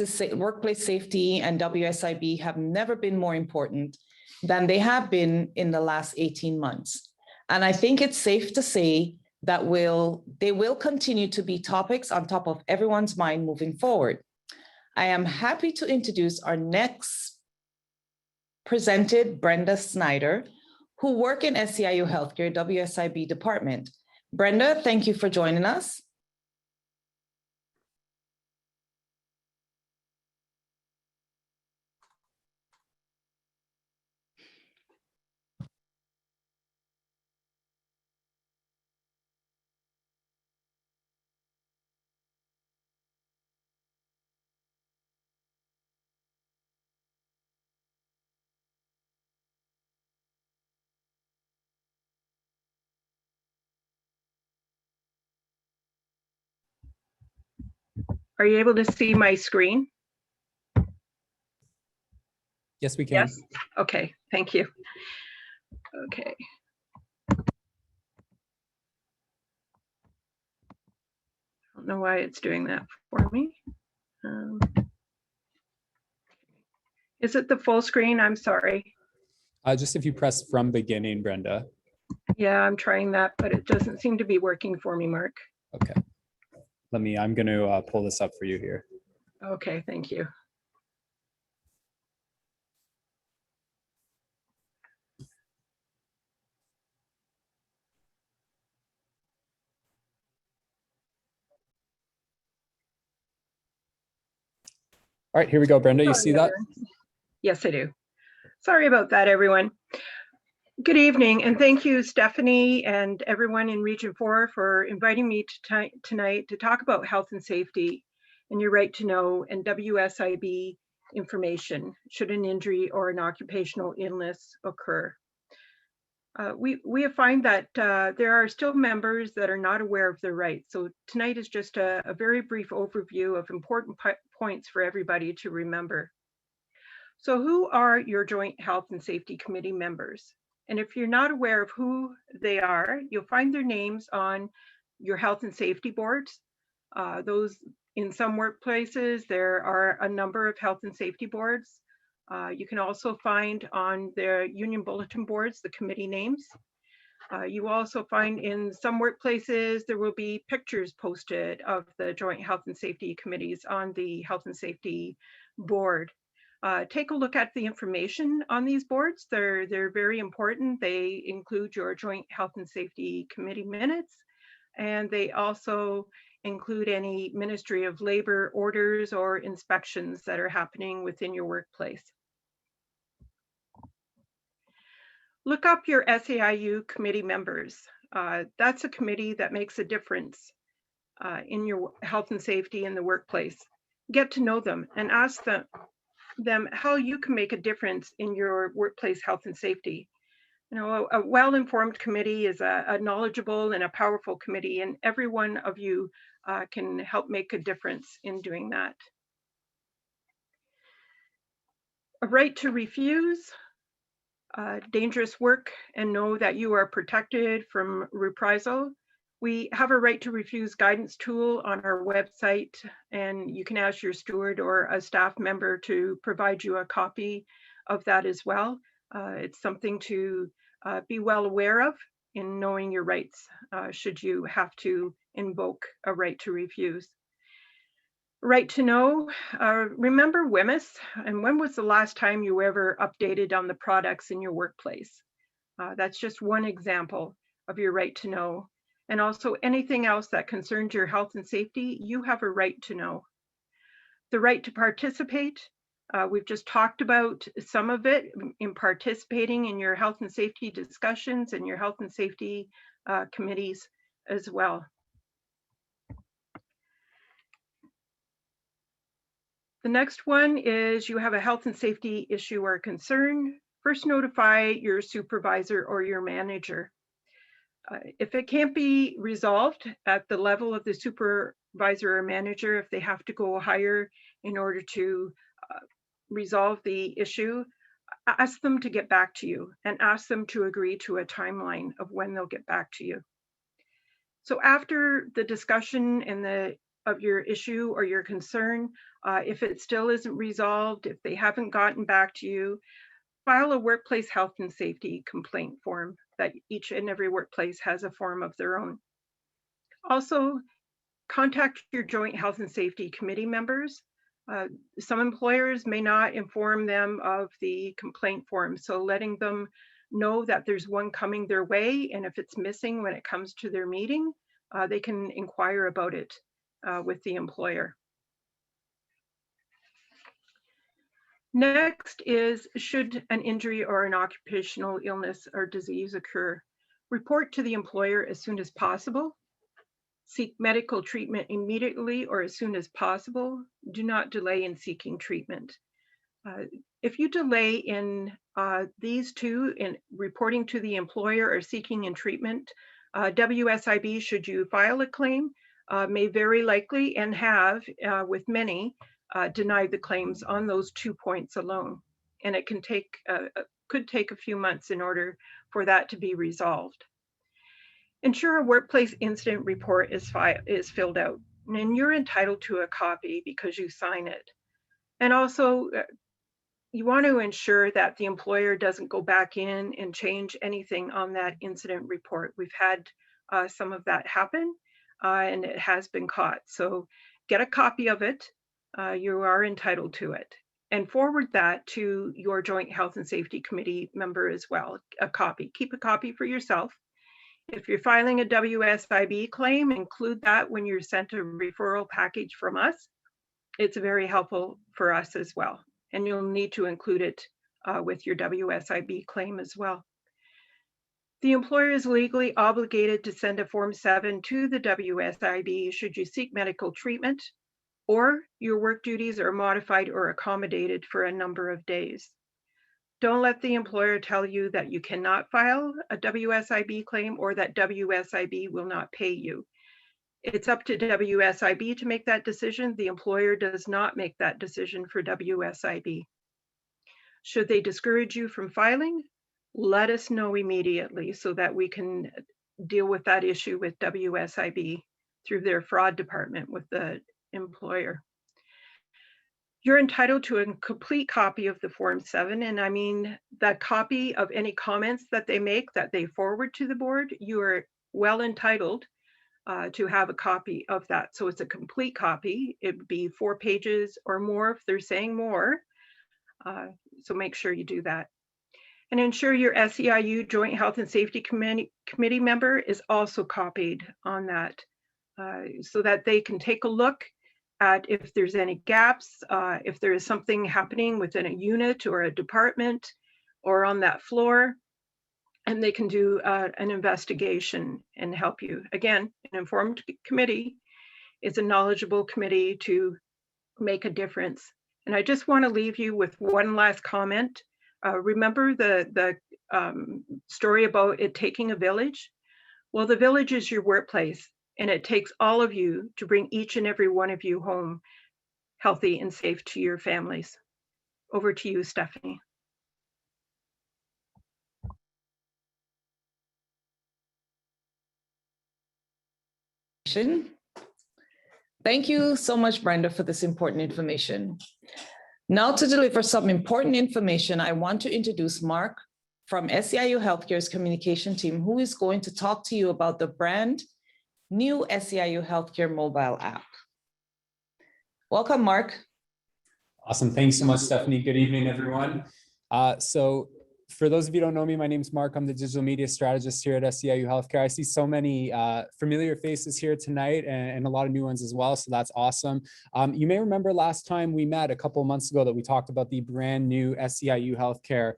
safety and WSIB have never been more important than they have been in the last 18 months. And I think it's safe to say that they will continue to be topics on top of everyone's mind moving forward. I am happy to introduce our next presented, Brenda Snyder, who works in SEIU Healthcare WSIB department. Brenda, thank you for joining us. Are you able to see my screen? Yes, we can. Yes. Okay, thank you. Okay. I don't know why it's doing that for me. Is it the full screen? I'm sorry. Just if you press from beginning, Brenda. Yeah, I'm trying that, but it doesn't seem to be working for me, Mark. Okay. I'm going to pull this up for you here. Okay, thank you. All right, here we go, Brenda. You see that? Yes, I do. Sorry about that, everyone. Good evening, and thank you, Stephanie, and everyone in Region 4 for inviting me tonight to talk about health and safety and your right to know and WSIB information should an injury or an occupational illness occur. We find that there are still members that are not aware of their rights. So tonight is just a very brief overview of important points for everybody to remember. So who are your Joint Health and Safety Committee members? And if you're not aware of who they are, you'll find their names on your health and safety boards. Those in some workplaces, there are a number of health and safety boards. You can also find on their union bulletin boards the committee names. You also find in some workplaces there will be pictures posted of the Joint Health and Safety Committees on the Health and Safety Board. Take a look at the information on these boards. They're very important. They include your Joint Health and Safety Committee minutes, and they also include any Ministry of Labor orders or inspections that are happening within your workplace. Look up your SEIU committee members. That's a committee that makes a difference in your health and safety in the workplace. Get to know them and ask them how you can make a difference in your workplace health and safety. You know, a well-informed committee is a knowledgeable and a powerful committee, and every one of you can help make a difference in doing that. A right to refuse. dangerous work and know that you are protected from reprisal. We have a right to refuse guidance tool on our website, and you can ask your steward or a staff member to provide you a copy of that as well. It's something to be well aware of in knowing your rights should you have to invoke a right to refuse. Right to know, remember WHMIS, and when was the last time you ever updated on the products in your workplace? That's just one example of your right to know. And also anything else that concerns your health and safety, you have a right to know. The right to participate, we've just talked about some of it in participating in your health and safety discussions and your health and safety committees as well. The next one is you have a health and safety issue or concern. First notify your supervisor or your manager. If it can't be resolved at the level of the supervisor or manager, if they have to go higher in order to resolve the issue, ask them to get back to you and ask them to agree to a timeline of when they'll get back to you. So after the discussion and of your issue or your concern, if it still isn't resolved, if they haven't gotten back to you, file a workplace health and safety complaint form that each and every workplace has a form of their own. Also, contact your joint health and safety committee members. Some employers may not inform them of the complaint form, so letting them know that there's one coming their way, and if it's missing when it comes to their meeting, they can inquire about it with the employer. Next is, should an injury or an occupational illness or disease occur, report to the employer as soon as possible. Seek medical treatment immediately or as soon as possible. Do not delay in seeking treatment. If you delay in these two, in reporting to the employer or seeking in treatment, WSIB, should you file a claim, may very likely and have with many denied the claims on those 2 points alone. And it can take, could take a few months in order for that to be resolved. Ensure a workplace incident report is filled out, and you're entitled to a copy because you sign it. And also, you want to ensure that the employer doesn't go back in and change anything on that incident report. We've had some of that happen, and it has been caught. So get a copy of it. You are entitled to it. And forward that to your joint health and safety committee member as well, a copy. Keep a copy for yourself. If you're filing a WSIB claim, include that when you're sent a referral package from us. It's very helpful for us as well. And you'll need to include it with your WSIB claim as well. The employer is legally obligated to send a Form 7 to the WSIB should you seek medical treatment or your work duties are modified or accommodated for a number of days. Don't let the employer tell you that you cannot file a WSIB claim or that WSIB will not pay you. It's up to WSIB to make that decision. The employer does not make that decision for WSIB. Should they discourage you from filing, let us know immediately so that we can deal with that issue with WSIB through their fraud department with the employer. You're entitled to a complete copy of the Form 7, and I mean that copy of any comments that they make that they forward to the board. You are well entitled to have a copy of that. So it's a complete copy. It would be 4 pages or more if they're saying more. So make sure you do that. And ensure your SEIU Joint Health and Safety Committee member is also copied on that so that they can take a look at if there's any gaps, if there is something happening within a unit or a department or on that floor, and they can do an investigation and help you. Again, an informed committee is a knowledgeable committee to make a difference. And I just want to leave you with one last comment. Remember the story about it taking a village? Well, the village is your workplace, and it takes all of you to bring each and every one of you home healthy and safe to your families. Over to you, Stephanie. information. Thank you so much, Brenda, for this important information. Now to deliver some important information, I want to introduce Mark from SEIU Healthcare's communication team, who is going to talk to you about the brand new SEIU Healthcare mobile app. Welcome, Mark. Awesome. Thanks so much, Stephanie. Good evening, everyone. So for those of you who don't know me, my name is Mark. I'm the digital media strategist here at SEIU Healthcare. I see so many familiar faces here tonight and a lot of new ones as well. So that's awesome. You may remember last time we met a couple of months ago that we talked about the brand new SEIU Healthcare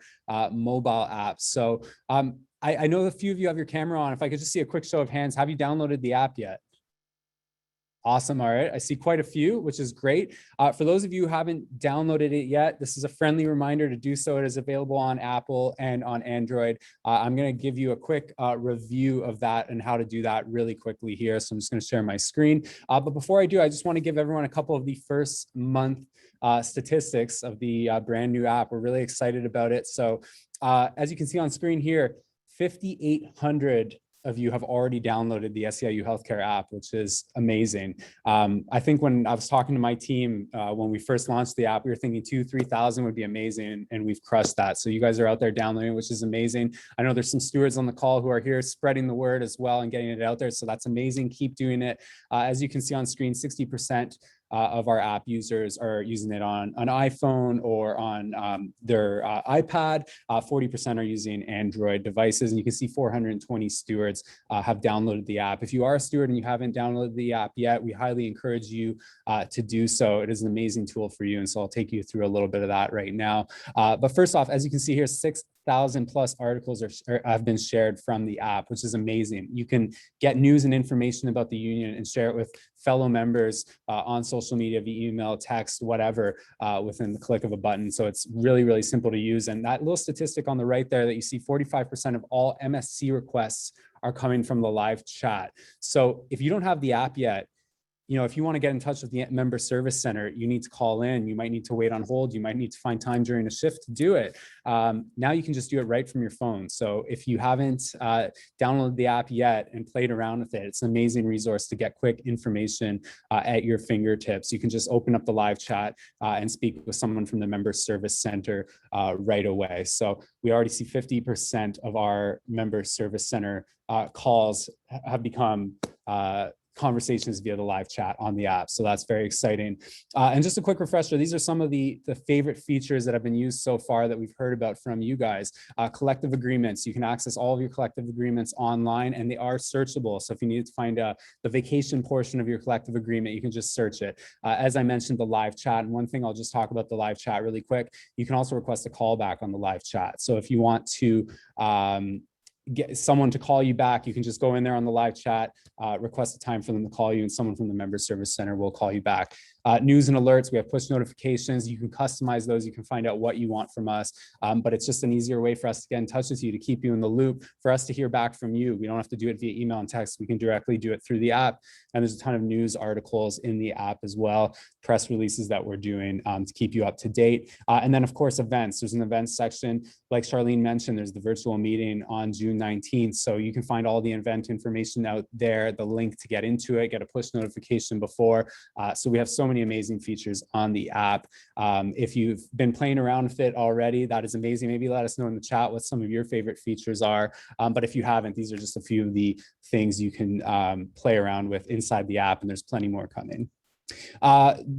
mobile app. So I know a few of you have your camera on. If I could just see a quick show of hands, have you downloaded the app yet? Awesome. All right. I see quite a few, which is great. For those of you who haven't downloaded it yet, this is a friendly reminder to do so. It is available on Apple and on Android. I'm going to give you a quick review of that and how to do that really quickly here. So I'm just going to share my screen. But before I do, I just want to give everyone a couple of the first month statistics of the brand new app. We're really excited about it. So as you can see on screen here, 5,800 of you have already downloaded the SEIU Healthcare app, which is amazing. I think when I was talking to my team, when we first launched the app, we were thinking 2,000-3,000 would be amazing, and we've crushed that. So you guys are out there downloading, which is amazing. I know there's some stewards on the call who are here spreading the word as well and getting it out there. So that's amazing. Keep doing it. As you can see on screen, 60% of our app users are using it on an iPhone or on their iPad. 40% are using Android devices, and you can see 420 stewards have downloaded the app. If you are a steward and you haven't downloaded the app yet, we highly encourage you to do so. It is an amazing tool for you, and so I'll take you through a little bit of that right now. But first off, as you can see here, 6,000 plus articles have been shared from the app, which is amazing. You can get news and information about the union and share it with fellow members on social media, via email, text, whatever, within the click of a button. So it's really, really simple to use. And that little statistic on the right there that you see, 45% of all MSC requests are coming from the live chat. So if you don't have the app yet, you know, if you want to get in touch with the member service center, you need to call in. You might need to wait on hold. You might need to find time during a shift to do it. Now you can just do it right from your phone. So if you haven't downloaded the app yet and played around with it, it's an amazing resource to get quick information at your fingertips. You can just open up the live chat and speak with someone from the member service center right away. So we already see 50% of our member service center calls have become conversations via the live chat on the app. So that's very exciting. And just a quick refresher, these are some of the favorite features that have been used so far that we've heard about from you guys. Collective agreements. You can access all of your collective agreements online, and they are searchable. So if you need to find the vacation portion of your collective agreement, you can just search it. As I mentioned, the live chat, and one thing I'll just talk about the live chat really quick, you can also request a callback on the live chat. So if you want to get someone to call you back, you can just go in there on the live chat, request a time for them to call you, and someone from the member service center will call you back. News and alerts, we have push notifications. You can customize those. You can find out what you want from us, but it's just an easier way for us to get in touch with you, to keep you in the loop, for us to hear back from you. We don't have to do it via email and text. We can directly do it through the app. And there's a ton of news articles in the app as well, press releases that we're doing to keep you up to date. And then of course, events. There's an events section. Like Charlene mentioned, there's the virtual meeting on June 19th. So you can find all the event information out there, the link to get into it, get a push notification before. So we have so many amazing features on the app. If you've been playing around with it already, that is amazing. Maybe let us know in the chat what some of your favorite features are. But if you haven't, these are just a few of the things you can play around with inside the app, and there's plenty more coming.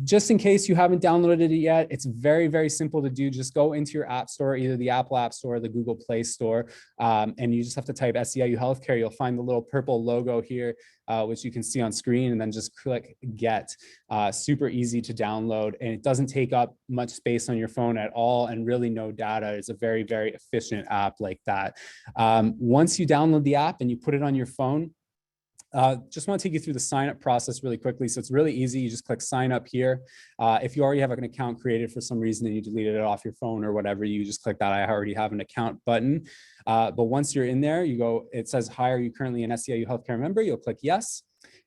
Just in case you haven't downloaded it yet, it's very, very simple to do. Just go into your app store, either the Apple App Store or the Google Play Store, and you just have to type SEIU Healthcare. You'll find the little purple logo here, which you can see on screen, and then just click Get. Super easy to download, and it doesn't take up much space on your phone at all, and really no data. It's a very, very efficient app like that. Once you download the app and you put it on your phone, just want to take you through the sign up process really quickly. So it's really easy. You just click sign up here. If you already have an account created for some reason and you deleted it off your phone or whatever, you just click that I already have an account button. But once you're in there, you go, it says, hi, are you currently an SEIU Healthcare member? You'll click yes.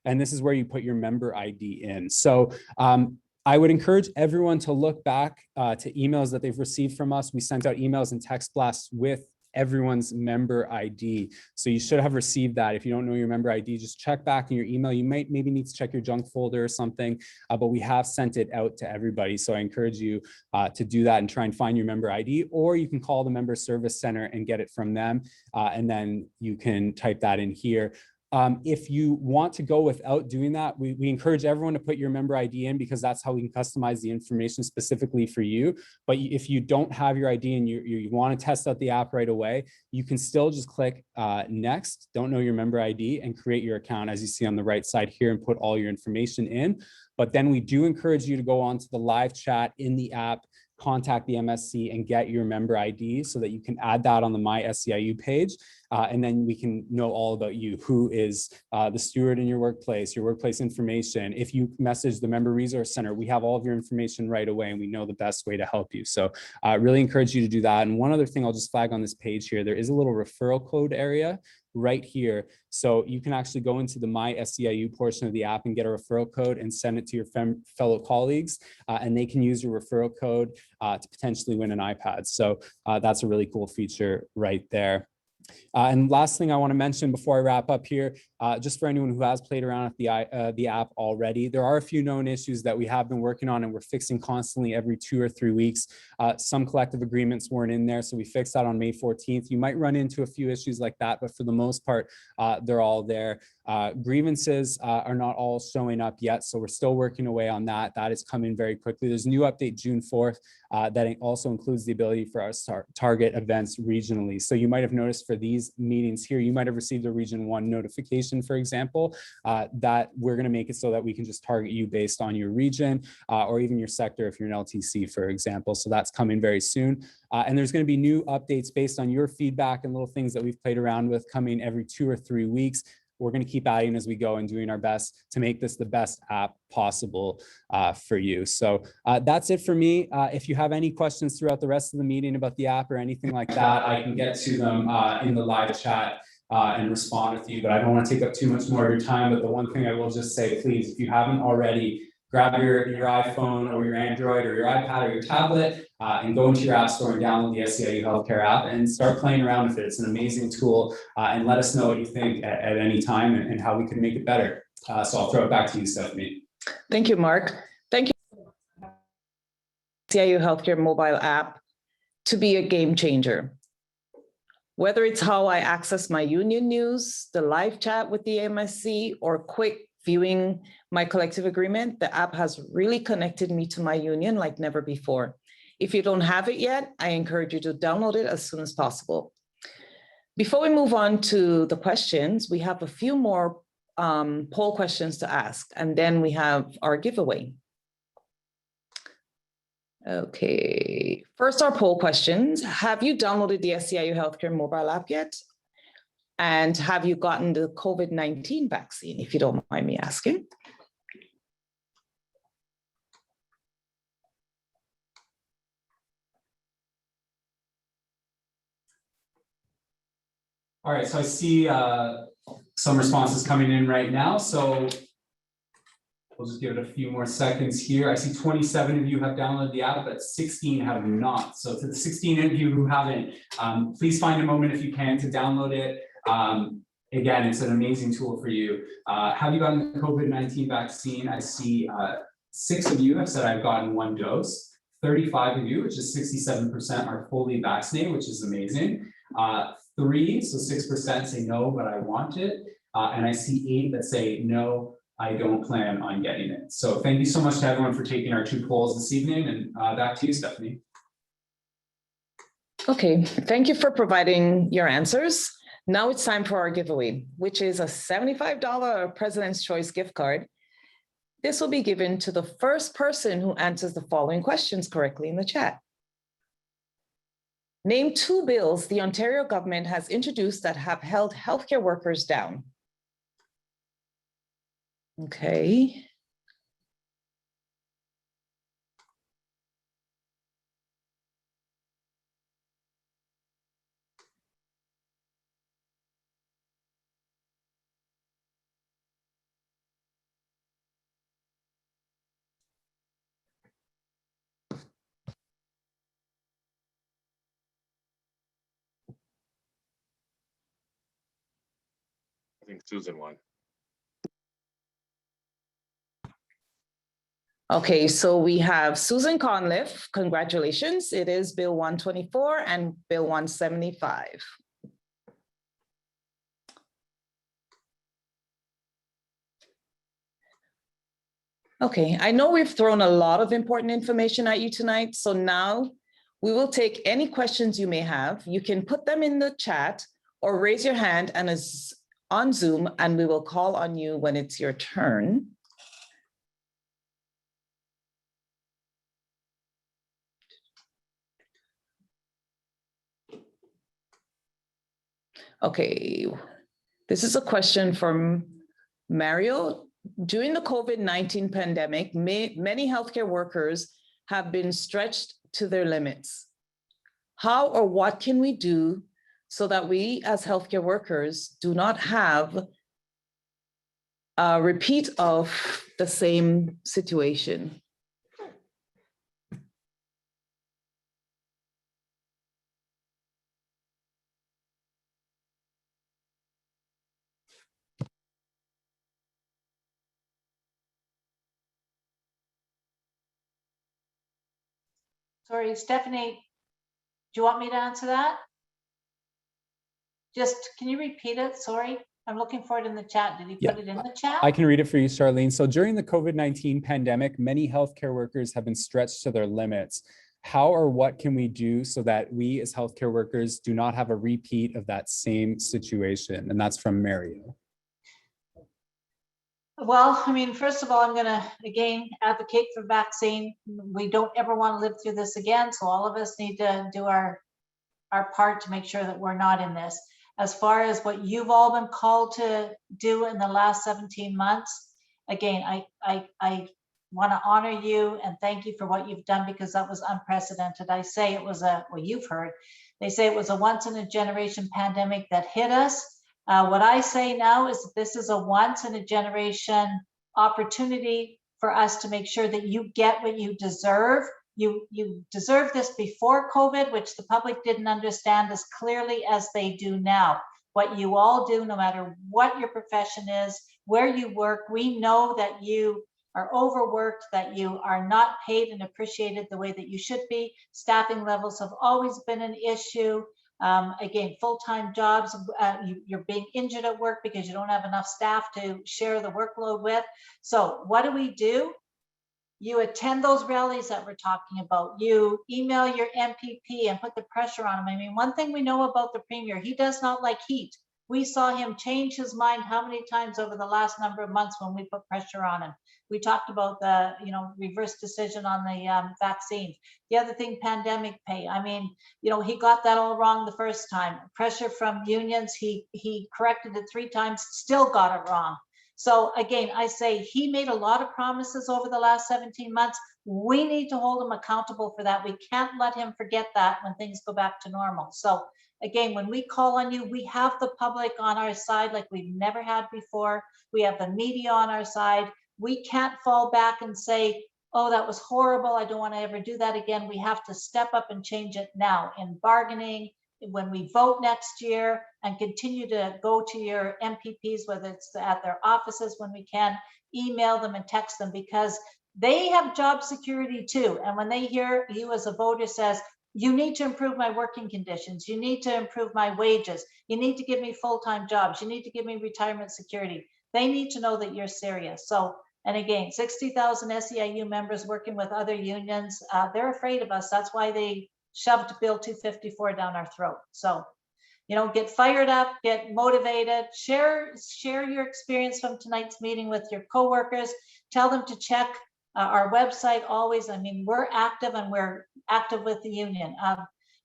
And this is where you put your member ID in. So I would encourage everyone to look back to emails that they've received from us. We sent out emails and text blasts with everyone's member ID. So you should have received that. If you don't know your member ID, just check back in your email. You might maybe need to check your junk folder or something, but we have sent it out to everybody. So I encourage you to do that and try and find your member ID, or you can call the member service center and get it from them. And then you can type that in here. If you want to go without doing that, we encourage everyone to put your member ID in, because that's how we can customize the information specifically for you. But if you don't have your ID and you want to test out the app right away, you can still just click next, don't know your member ID, and create your account as you see on the right side here and put all your information in. But then we do encourage you to go onto the live chat in the app, contact the MSC and get your member ID so that you can add that on the My SEIU page. And then we can know all about you, who is the steward in your workplace information. If you message the Member Resource Center, we have all of your information right away and we know the best way to help you. So I really encourage you to do that. And one other thing I'll just flag on this page here, there is a little referral code area right here. So you can actually go into the My SEIU portion of the app and get a referral code and send it to your fellow colleagues, and they can use your referral code to potentially win an iPad. So that's a really cool feature right there. And last thing I want to mention before I wrap up here, just for anyone who has played around with the app already, there are a few known issues that we have been working on and we're fixing constantly every 2 or 3 weeks. Some collective agreements weren't in there, so we fixed that on May 14th. You might run into a few issues like that, but for the most part, they're all there. Grievances are not all showing up yet, so we're still working away on that. That is coming very quickly. There's a new update June 4th that also includes the ability for us to target events regionally. So you might have noticed for these meetings here, you might have received a Region 1 notification, for example, that we're going to make it so that we can just target you based on your region or even your sector if you're an LTC, for example. So that's coming very soon. And there's going to be new updates based on your feedback and little things that we've played around with coming every 2 or 3 weeks. We're going to keep adding as we go and doing our best to make this the best app possible for you. So that's it for me. If you have any questions throughout the rest of the meeting about the app or anything like that, I can get to them in the live chat and respond with you, but I don't want to take up too much more of your time. But the one thing I will just say, please, if you haven't already, grab your iPhone or your Android or your iPad or your tablet and go into your app store and download the SEIU Healthcare app and start playing around with it. It's an amazing tool, and let us know what you think at any time and how we can make it better. So I'll throw it back to you, Stephanie. Thank you, Mark. Thank you. SEIU Healthcare mobile app to be a game changer. Whether it's how I access my union news, the live chat with the MSC, or quick viewing my collective agreement, the app has really connected me to my union like never before. If you don't have it yet, I encourage you to download it as soon as possible. Before we move on to the questions, we have a few more poll questions to ask, and then we have our giveaway. Okay, first our poll questions. Have you downloaded the SEIU Healthcare mobile app yet? And have you gotten the COVID-19 vaccine, if you don't mind me asking? All right, so I see some responses coming in right now. So we'll just give it a few more seconds here. I see 27 of you have downloaded the app, but 16 have not. So to the 16 of you who haven't, please find a moment if you can to download it. Again, it's an amazing tool for you. Have you gotten the COVID-19 vaccine? I see 6 of you have said I've gotten 1 dose. 35 of you, which is 67%, are fully vaccinated, which is amazing. 3, so 6% say no, but I want it. And I see 8 that say no, I don't plan on getting it. So thank you so much to everyone for taking our 2 polls this evening, and back to you, Stephanie. Okay, thank you for providing your answers. Now it's time for our giveaway, which is a $75 President's Choice gift card. This will be given to the first person who answers the following questions correctly in the chat. Name 2 bills the Ontario government has introduced that have held healthcare workers down. Okay. think Susan won. Okay, so we have Susan Conliffe. Congratulations. It is Bill 124 and Bill 175. Okay, I know we've thrown a lot of important information at you tonight, so now we will take any questions you may have. You can put them in the chat or raise your hand and is on Zoom, and we will call on you when it's your turn. Okay, this is a question from Mario. During the COVID-19 pandemic, many healthcare workers have been stretched to their limits. How or what can we do so that we as healthcare workers do not have a repeat of the same situation? Sorry, Stephanie, do you want me to answer that? Just, can you repeat it? Sorry, I'm looking for it in the chat. Did he put it in the chat? I can read it for you, Charlene. So during the COVID-19 pandemic, many healthcare workers have been stretched to their limits. How or what can we do so that we as healthcare workers do not have a repeat of that same situation? And that's from Mario. Well, I mean, first of all, I'm going to, again, advocate for vaccine. We don't ever want to live through this again. So all of us need to do our part to make sure that we're not in this. As far as what you've all been called to do in the last 17 months, again, I want to honor you and thank you for what you've done, because that was unprecedented. I say it was well, you've heard, they say it was a once in a generation pandemic that hit us. What I say now is that this is a once in a generation opportunity for us to make sure that you get what you deserve. You deserve this before COVID, which the public didn't understand as clearly as they do now. What you all do, no matter what your profession is, where you work, we know that you are overworked, that you are not paid and appreciated the way that you should be. Staffing levels have always been an issue. Again, full-time jobs, you're being injured at work because you don't have enough staff to share the workload with. So what do? You attend those rallies that we're talking about. You email your MPP and put the pressure on him. I mean, one thing we know about the Premier, he does not like heat. We saw him change his mind how many times over the last number of months when we put pressure on him. We talked about the, reverse decision on the vaccines. The other thing, pandemic pay. I mean, he got that all wrong the first time. Pressure from unions, he corrected it 3 times, still got it wrong. So again, I say he made a lot of promises over the last 17 months. We need to hold him accountable for that. We can't let him forget that when things go back to normal. So again, when we call on you, we have the public on our side like we've never had before. We have the media on our side. We can't fall back and say, oh, that was horrible, I don't want to ever do that again. We have to step up and change it now in bargaining, when we vote next year, and continue to go to your MPPs, whether it's at their offices when we can, email them and text them, because they have job security too. And when they hear you as a voter says, you need to improve my working conditions, you need to improve my wages, you need to give me full-time jobs, you need to give me retirement security, they need to know that you're serious. So, and again, 60,000 SEIU members working with other unions, they're afraid of us. That's why they shoved Bill 254 down our throat. So, get fired up, get motivated, share your experience from tonight's meeting with your coworkers, tell them to check our website always. I mean, we're active and we're active with the union.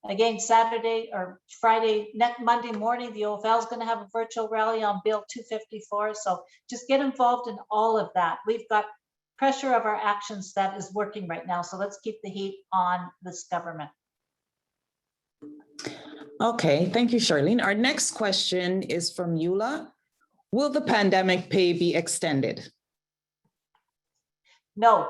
Again, Saturday or Friday, next Monday morning, the OFL is going to have a virtual rally on Bill 254. So just get involved in all of that. We've got pressure of our actions that is working right now. So let's keep the heat on this government. Okay, thank you, Charlene. Our next question is from Eula. Will the pandemic pay be extended? No.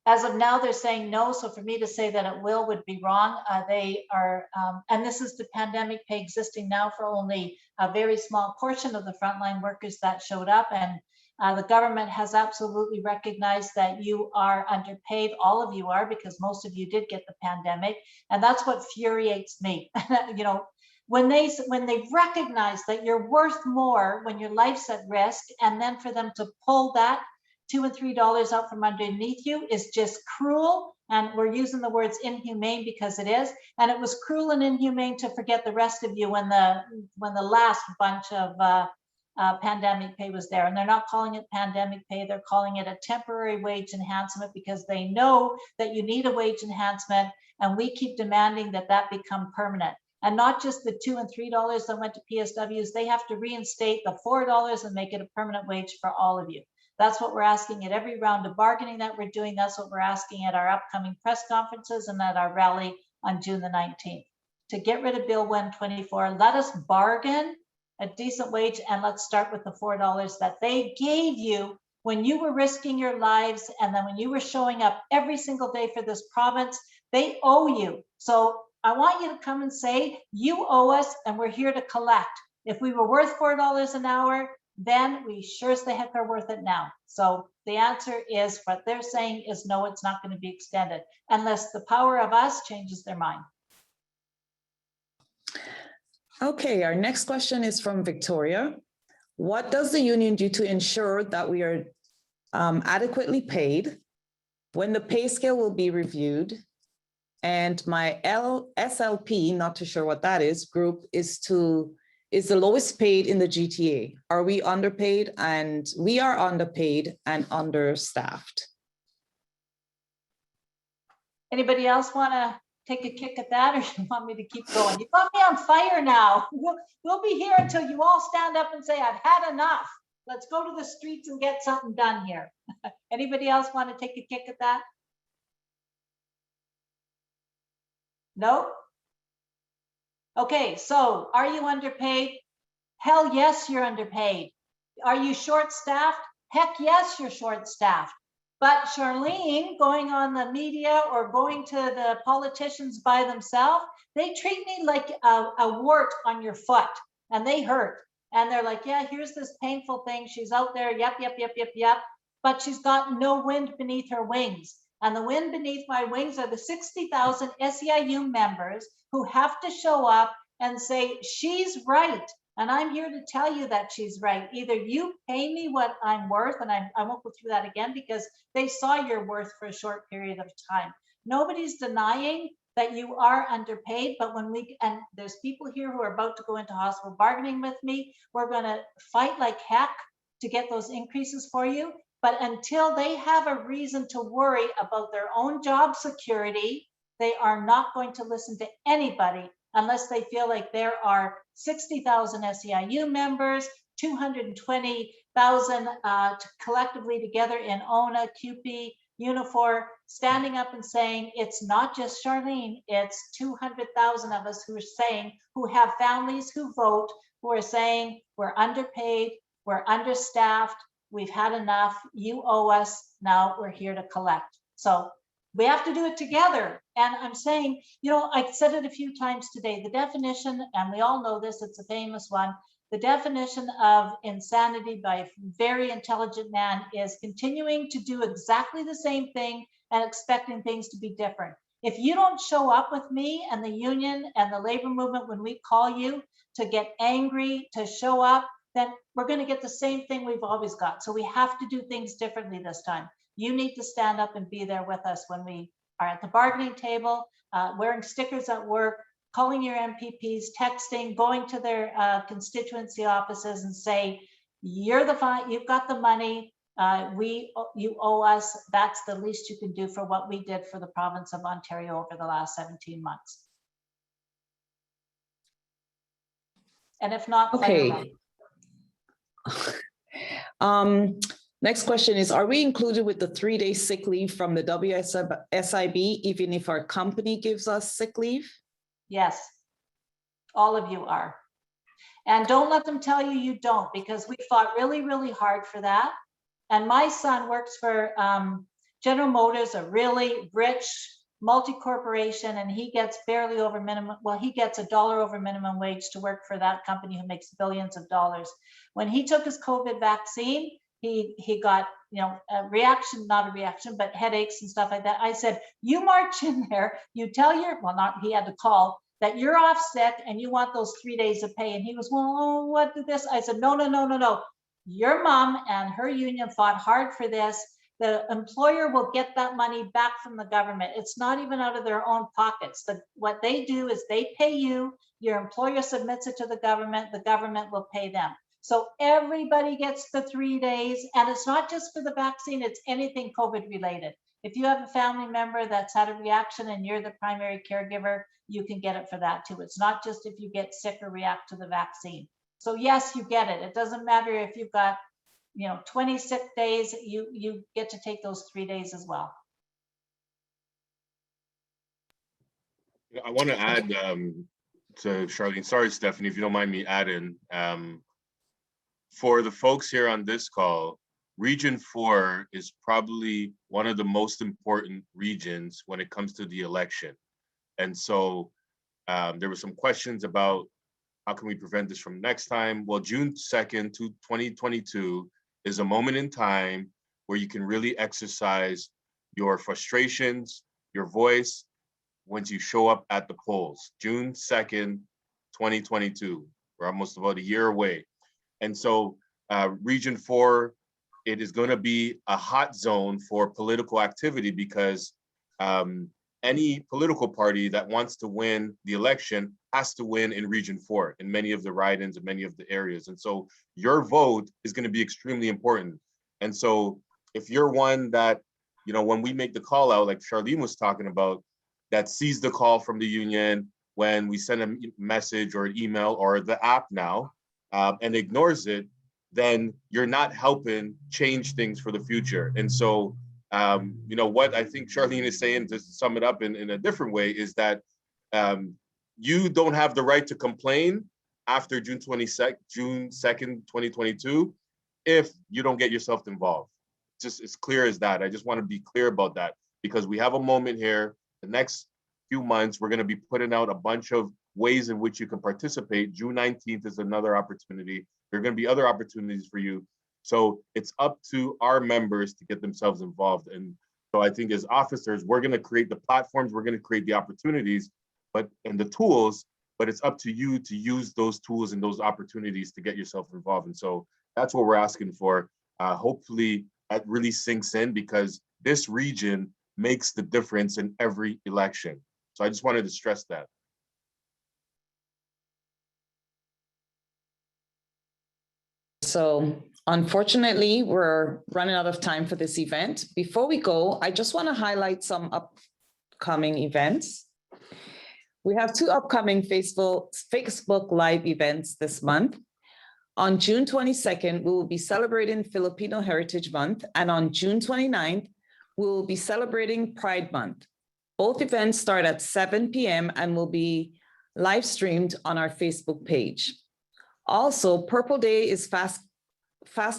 As of now, they're saying no. So for me to say that it will would be wrong. They are, and this is the pandemic pay existing now for only a very small portion of the frontline workers that showed up. And the government has absolutely recognized that you are underpaid. All of you are, because most of you did get the pandemic. And that's what infuriates me. You know, when they recognize that you're worth more when your life's at risk, and then for them to pull that $2 and $3 out from underneath you is just cruel. And we're using the words inhumane because it is. And it was cruel and inhumane to forget the rest of you when the last bunch of pandemic pay was there. And they're not calling it pandemic pay, they're calling it a temporary wage enhancement, because they know that you need a wage enhancement, and we keep demanding that that become permanent. And not just the $2 and $3 that went to PSWs, they have to reinstate the $4 and make it a permanent wage for all of you. That's what we're asking at every round of bargaining that we're doing. That's what we're asking at our upcoming press conferences and at our rally on June the 19th. To get rid of Bill 124, let us bargain a decent wage, and let's start with the $4 that they gave you when you were risking your lives, and then when you were showing up every single day for this province. They owe you. So I want you to come and say, you owe us, and we're here to collect. If we were worth $4 an hour, then we sure as the heck are worth it now. So the answer is, what they're saying is no, it's not going to be extended unless the power of us changes their mind. Okay, our next question is from Victoria. What does the union do to ensure that we are adequately paid? When the pay scale will be reviewed? And my SLP, not too sure what that is, group is the lowest paid in the GTA. Are we underpaid? And we are underpaid and understaffed. Anybody else want to take a kick at that, or you want me to keep going? You got me on fire now. We'll be here until you all stand up and say, I've had enough. Let's go to the streets and get something done here. Anybody else want to take a kick at that? No? Okay, so are you underpaid? Hell yes, you're underpaid. Are you short-staffed? Heck yes, you're short-staffed. But Charlene, going on the media or going to the politicians by themselves, they treat me like a wart on your foot, and they hurt. And they're like, yeah, here's this painful thing. She's out there, yep. But she's got no wind beneath her wings. And the wind beneath my wings are the 60,000 SEIU members who have to show up and say, she's right. And I'm here to tell you that she's right. Either you pay me what I'm worth, and I won't go through that again because they saw your worth for a short period of time. Nobody's denying that you are underpaid, but and there's people here who are about to go into hospital bargaining with me, we're gonna fight like heck to get those increases for you. But until they have a reason to worry about their own job security, they are not going to listen to anybody unless they feel like there are 60,000 SEIU members, 220,000 collectively together in ONA, CUPE, Unifor, standing up and saying, it's not just Charlene, it's 200,000 of us who are saying, who have families who vote, who are saying, we're underpaid, we're understaffed, we've had enough, you owe us, now we're here to collect. So we have to do it together. And I'm saying, you know, I said it a few times today, the definition, and we all know this, it's a famous one, the definition of insanity by a very intelligent man is continuing to do exactly the same thing and expecting things to be different. If you don't show up with me and the union and the labor movement when we call you to get angry, to show up, then we're going to get the same thing we've always got. So we have to do things differently this time. You need to stand up and be there with us when we are at the bargaining table, wearing stickers at work, calling your MPPs, texting, going to their constituency offices and say, you're the fine, you've got the money, you owe us. That's the least you can do for what we did for the province of Ontario over the last 17 months. And if not, okay. Next question is, are we included with the 3-day sick leave from the WSIB, even if our company gives us sick leave? Yes, all of you are. And don't let them tell you you don't, because we fought really, really hard for that. And my son works for General Motors, a really rich multi-corporation, and he gets barely over minimum, well, he gets $1 over minimum wage to work for that company who makes billions of dollars. When he took his COVID vaccine, he got, you know, a reaction, not a reaction, but headaches and stuff like that. I said, you march in there, you tell your, well, not, he had to call, that you're off sick and you want those 3 days of pay. And he was, well, what did this? I said, no. Your mom and her union fought hard for this. The employer will get that money back from the government. It's not even out of their own pockets. What they do is they pay you, your employer submits it to the government will pay them. So everybody gets the 3 days, and it's not just for the vaccine, it's anything COVID related. If you have a family member that's had a reaction and you're the primary caregiver, you can get it for that too. It's not just if you get sick or react to the vaccine. So yes, you get it. It doesn't matter if you've got, you know, 20 sick days, you get to take those 3 days as well. I want to add to Charlene. Sorry, Stephanie, if you don't mind me adding. For the folks here on this call, Region 4 is probably one of the most important regions when it comes to the election. And so there were some questions about how can we prevent this from next time? Well, June 2nd, 2022 is a moment in time where you can really exercise your frustrations, your voice, once you show up at the polls. June 2nd, 2022, we're almost about a year away. And so Region 4, it is going to be a hot zone for political activity because any political party that wants to win the election has to win in Region 4 in many of the ride-ins and many of the areas. And so your vote is going to be extremely important. And so if you're one that, you know, when we make the call out, like Charlene was talking about, that sees the call from the union when we send a message or an email or the app now and ignores it, then you're not helping change things for the future. And so, you know, what I think Charlene is saying, to sum it up in a different way, is that you don't have the right to complain after June 2nd, 2022, if you don't get yourself involved. Just as clear as that. I just want to be clear about that because we have a moment here. The next few months, we're going to be putting out a bunch of ways in which you can participate. June 19th is another opportunity. There are going to be other opportunities for you. So it's up to our members to get themselves involved. And so I think as officers, we're going to create the platforms, we're going to create the opportunities, and the tools, but it's up to you to use those tools and those opportunities to get yourself involved. And so that's what we're asking for. Hopefully that really sinks in because this region makes the difference in every election. So I just wanted to stress that. So unfortunately, we're running out of time for this event. Before we go, I just want to highlight some upcoming events. We have 2 upcoming Facebook Live events this month. On June 22nd, we will be celebrating Filipino Heritage Month, and on June 29th, we will be celebrating Pride Month. Both events start at 7 p.m. and will be live streamed on our Facebook page. Also, Purple Day is fast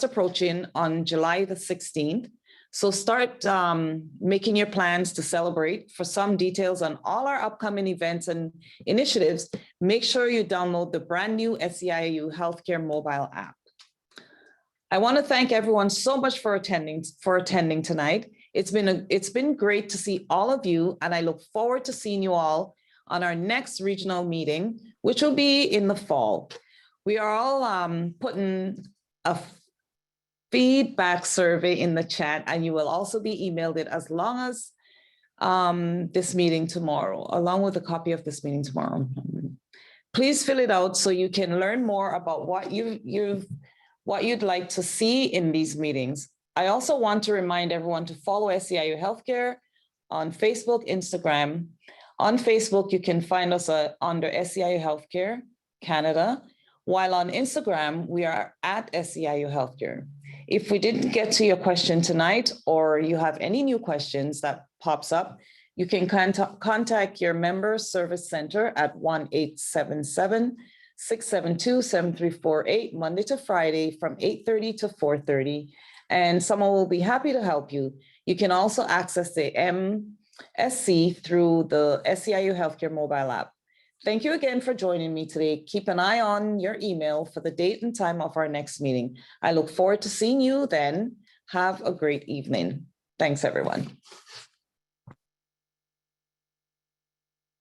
approaching on July the 16th. So start making your plans to celebrate. For some details on all our upcoming events and initiatives, make sure you download the brand new SEIU Healthcare mobile app. I want to thank everyone so much for attending tonight. It's been great to see all of you, and I look forward to seeing you all on our next regional meeting, which will be in the fall. We are all putting a feedback survey in the chat, and you will also be emailed it as long as this meeting tomorrow, along with a copy of this meeting tomorrow. Please fill it out so you can learn more about what you'd like to see in these meetings. I also want to remind everyone to follow SEIU Healthcare on Facebook, Instagram. On Facebook, you can find us under SEIU Healthcare Canada, while on Instagram, we are at SEIU Healthcare. If we didn't get to your question tonight, or you have any new questions that pops up, you can contact your member service center at 1-877-672-7348, Monday to Friday from 8:30 to 4:30. and someone will be happy to help you. You can also access the MSC through the SEIU Healthcare mobile app. Thank you again for joining me today. Keep an eye on your email for the date and time of our next meeting. I look forward to seeing you then. Have a great evening. Thanks, everyone.